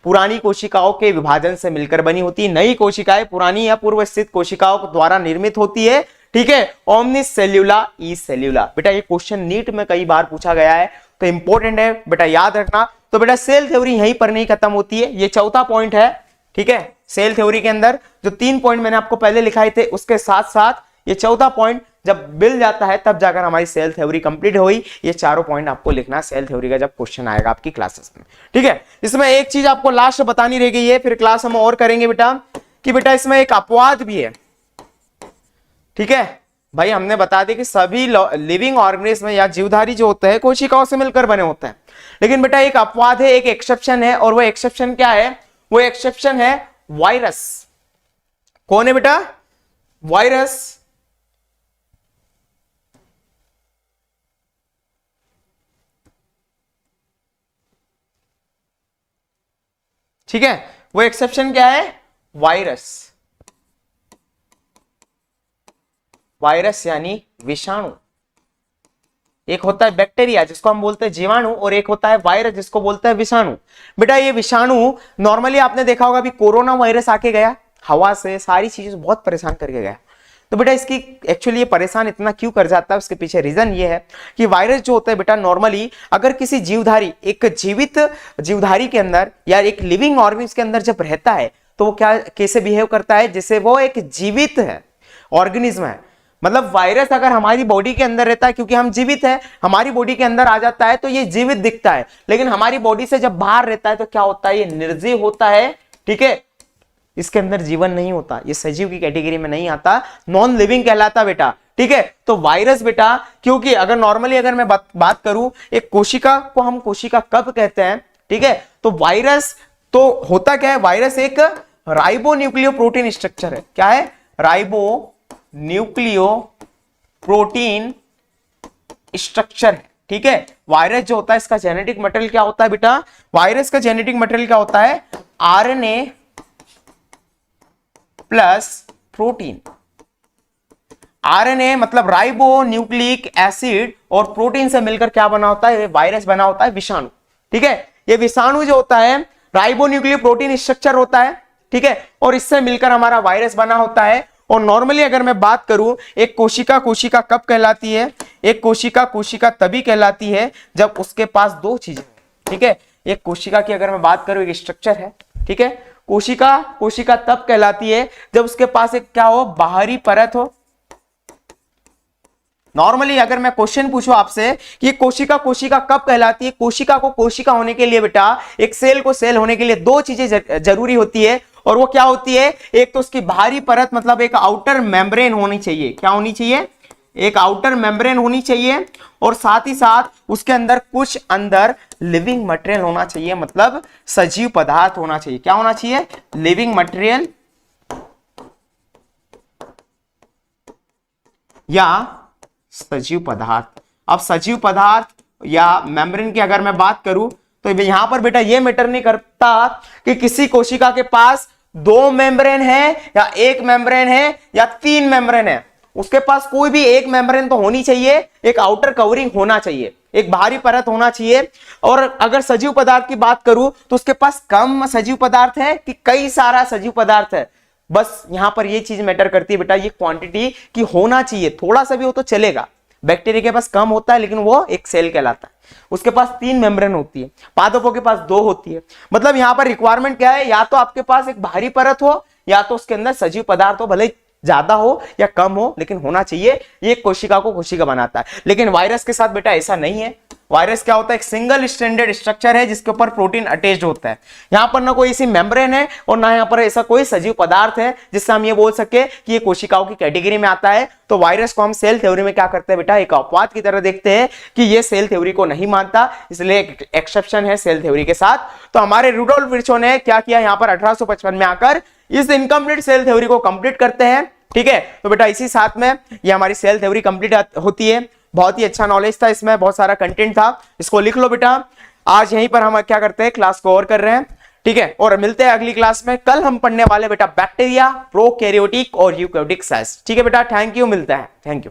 पुरानी कोशिकाओं के विभाजन से मिलकर बनी होती है। नई कोशिकाएं पुरानी या पूर्व स्थित कोशिकाओं द्वारा निर्मित होती है। ठीक है, ओमनिस सेल्यूला ई सेल्यूला। बेटा ये क्वेश्चन नीट में कई बार पूछा गया है, तो इंपॉर्टेंट है बेटा, याद रखना। तो बेटा सेल थ्योरी यहीं पर नहीं खत्म होती है, ये चौथा पॉइंट है। ठीक है, सेल थ्योरी के अंदर जो 3 पॉइंट मैंने आपको पहले लिखाए थे, उसके साथ साथ ये चौथा पॉइंट जब मिल जाता है तब जाकर हमारी सेल थ्योरी कंप्लीट हुई। ये चारों पॉइंट आपको लिखना सेल थ्योरी का जब क्वेश्चन आएगा आपकी क्लासेस में। ठीक है, इसमें एक चीज आपको लास्ट बतानी रह गई है, फिर क्लास हम और करेंगे बेटा, कि बेटा इसमें एक अपवाद भी है। ठीक है भाई, हमने बता दिया कि सभी लिविंग ऑर्गेनिज्म या जीवधारी जो होते हैं कोशिकाओं से मिलकर बने होते हैं, लेकिन बेटा एक अपवाद है, एक एक्सेप्शन है, और वो एक्सेप्शन क्या है? वो एक्सेप्शन है वायरस। कौन है बेटा? वायरस। ठीक है, वो एक्सेप्शन क्या है? वायरस। वायरस यानी विषाणु। एक होता है बैक्टीरिया जिसको हम बोलते हैं जीवाणु, और एक होता है वायरस जिसको बोलते हैं विषाणु। बेटा ये विषाणु नॉर्मली आपने देखा होगा, अभी कोरोना वायरस आके गया, हवा से सारी चीजें से बहुत परेशान करके गया। तो बेटा इसकी एक्चुअली ये परेशान इतना क्यों कर जाता है, उसके पीछे रीजन ये है कि वायरस जो होता है बेटा, नॉर्मली अगर किसी जीवधारी, एक जीवित जीवधारी के अंदर या एक लिविंग ऑर्गेनिज्म के अंदर जब रहता है, तो वो क्या कैसे बिहेव करता है? जैसे वो एक जीवित है, ऑर्गेनिज्म है। मतलब वायरस अगर हमारी बॉडी के अंदर रहता है, क्योंकि हम जीवित है, हमारी बॉडी के अंदर आ जाता है तो ये जीवित दिखता है, लेकिन हमारी बॉडी से जब बाहर रहता है तो क्या होता है? ये निर्जीव होता है। ठीक है, इसके अंदर जीवन नहीं होता, ये सजीव की कैटेगरी में नहीं आता, नॉन लिविंग कहलाता बेटा। ठीक है, तो वायरस बेटा, क्योंकि अगर नॉर्मली अगर मैं बात करूं, एक कोशिका को हम कोशिका कब कहते हैं? ठीक है, तो वायरस तो होता क्या है? वायरस एक राइबो न्यूक्लियो प्रोटीन स्ट्रक्चर है। क्या है? राइबो न्यूक्लियो प्रोटीन स्ट्रक्चर है। ठीक है, वायरस जो होता है इसका जेनेटिक मटेरियल क्या होता है बेटा? वायरस का जेनेटिक मटेरियल क्या होता है? RNA plus protein. आरएनए मतलब राइबो न्यूक्लिक एसिड, और प्रोटीन से मिलकर क्या बना होता है? वायरस बना होता है, विषाणु। ठीक है, ये विषाणु जो होता है राइबो न्यूक्लिक प्रोटीन स्ट्रक्चर होता है। ठीक है, और इससे मिलकर हमारा वायरस बना होता है। और नॉर्मली अगर मैं बात करूं, एक कोशिका कोशिका कब कहलाती है? एक कोशिका कोशिका तभी कहलाती है जब उसके पास दो चीजें। ठीक है, एक कोशिका की अगर मैं बात करूं, एक स्ट्रक्चर है। ठीक है, कोशिका कोशिका तब कहलाती है जब उसके पास एक क्या हो? बाहरी परत हो। नॉर्मली अगर मैं क्वेश्चन पूछूं आपसे कि कोशिका कोशिका कब कहलाती है, कोशिका को कोशिका होने के लिए बेटा, एक सेल को सेल होने के लिए दो चीजें जरूरी होती है, और वो क्या होती है? एक तो उसकी बाहरी परत, मतलब एक आउटर मेम्ब्रेन होनी चाहिए। क्या होनी चाहिए? एक आउटर मेम्ब्रेन होनी चाहिए, और साथ ही साथ उसके अंदर कुछ अंदर लिविंग मटेरियल होना चाहिए, मतलब सजीव पदार्थ होना चाहिए। क्या होना चाहिए? लिविंग मटेरियल या सजीव पदार्थ। अब सजीव पदार्थ या मेम्ब्रेन की अगर मैं बात करूं, तो यहां पर बेटा ये मैटर नहीं करता कि किसी कोशिका के पास 2 मेम्ब्रेन है या 1 मेम्ब्रेन है या 3 मेम्ब्रेन है। उसके पास कोई भी एक मेम्ब्रेन तो होनी चाहिए, एक आउटर कवरिंग होना चाहिए, एक बाहरी परत होना चाहिए। और अगर सजीव पदार्थ की बात करूं, तो उसके पास कम सजीव पदार्थ है कि कई सारा सजीव पदार्थ है? बस यहां पर ये चीज मैटर करती है बेटा, ये क्वांटिटी की होना चाहिए। थोड़ा सा भी हो तो चलेगा। बैक्टीरिया के पास कम होता है, लेकिन वो एक सेल कहलाता है। उसके पास 3 मेम्ब्रेन होती है, पादपों के पास 2 होती है। मतलब यहां पर रिक्वायरमेंट क्या है? या तो आपके पास एक बाहरी परत हो, या तो उसके अंदर सजीव पदार्थ हो, भले ज्यादा हो या कम हो, लेकिन होना चाहिए। ये कोशिका को कोशिका बनाता है। लेकिन वायरस के साथ बेटा ऐसा नहीं है। वायरस क्या होता है? एक सिंगल स्ट्रैंडेड स्ट्रक्चर है जिसके ऊपर प्रोटीन अटैच्ड होता है। यहां पर ना कोई ऐसी मेम्ब्रेन है और ना यहां पर ऐसा कोई सजीव पदार्थ है जिससे हम ये बोल सके कि ये कोशिकाओं की कैटेगरी में आता है। तो वायरस को हम सेल थ्योरी में क्या करते हैं बेटा? एक अपवाद की तरह देखते हैं कि ये सेल थ्योरी को नहीं मानता, इसलिए एक एक्सेप्शन है सेल थ्योरी के साथ। तो हमारे रुडोल्फ विर्चो ने क्या किया? यहां पर 1855 में आकर इस इनकम्प्लीट सेल थ्योरी को कंप्लीट करते हैं। ठीक है, तो बेटा इसी साथ में ये हमारी सेल थ्योरी कंप्लीट होती है। बहुत ही अच्छा नॉलेज था इसमें, बहुत सारा कंटेंट था, इसको लिख लो बेटा। आज यहीं पर हम क्या करते हैं? क्लास को और कर रहे हैं। ठीक है, और मिलते हैं अगली क्लास में। कल हम पढ़ने वाले बेटा बैक्टीरिया, प्रोकैरियोटिक और यूकैरियोटिक सेल्स। ठीक है बेटा, थैंक यू, मिलते हैं। Thank you.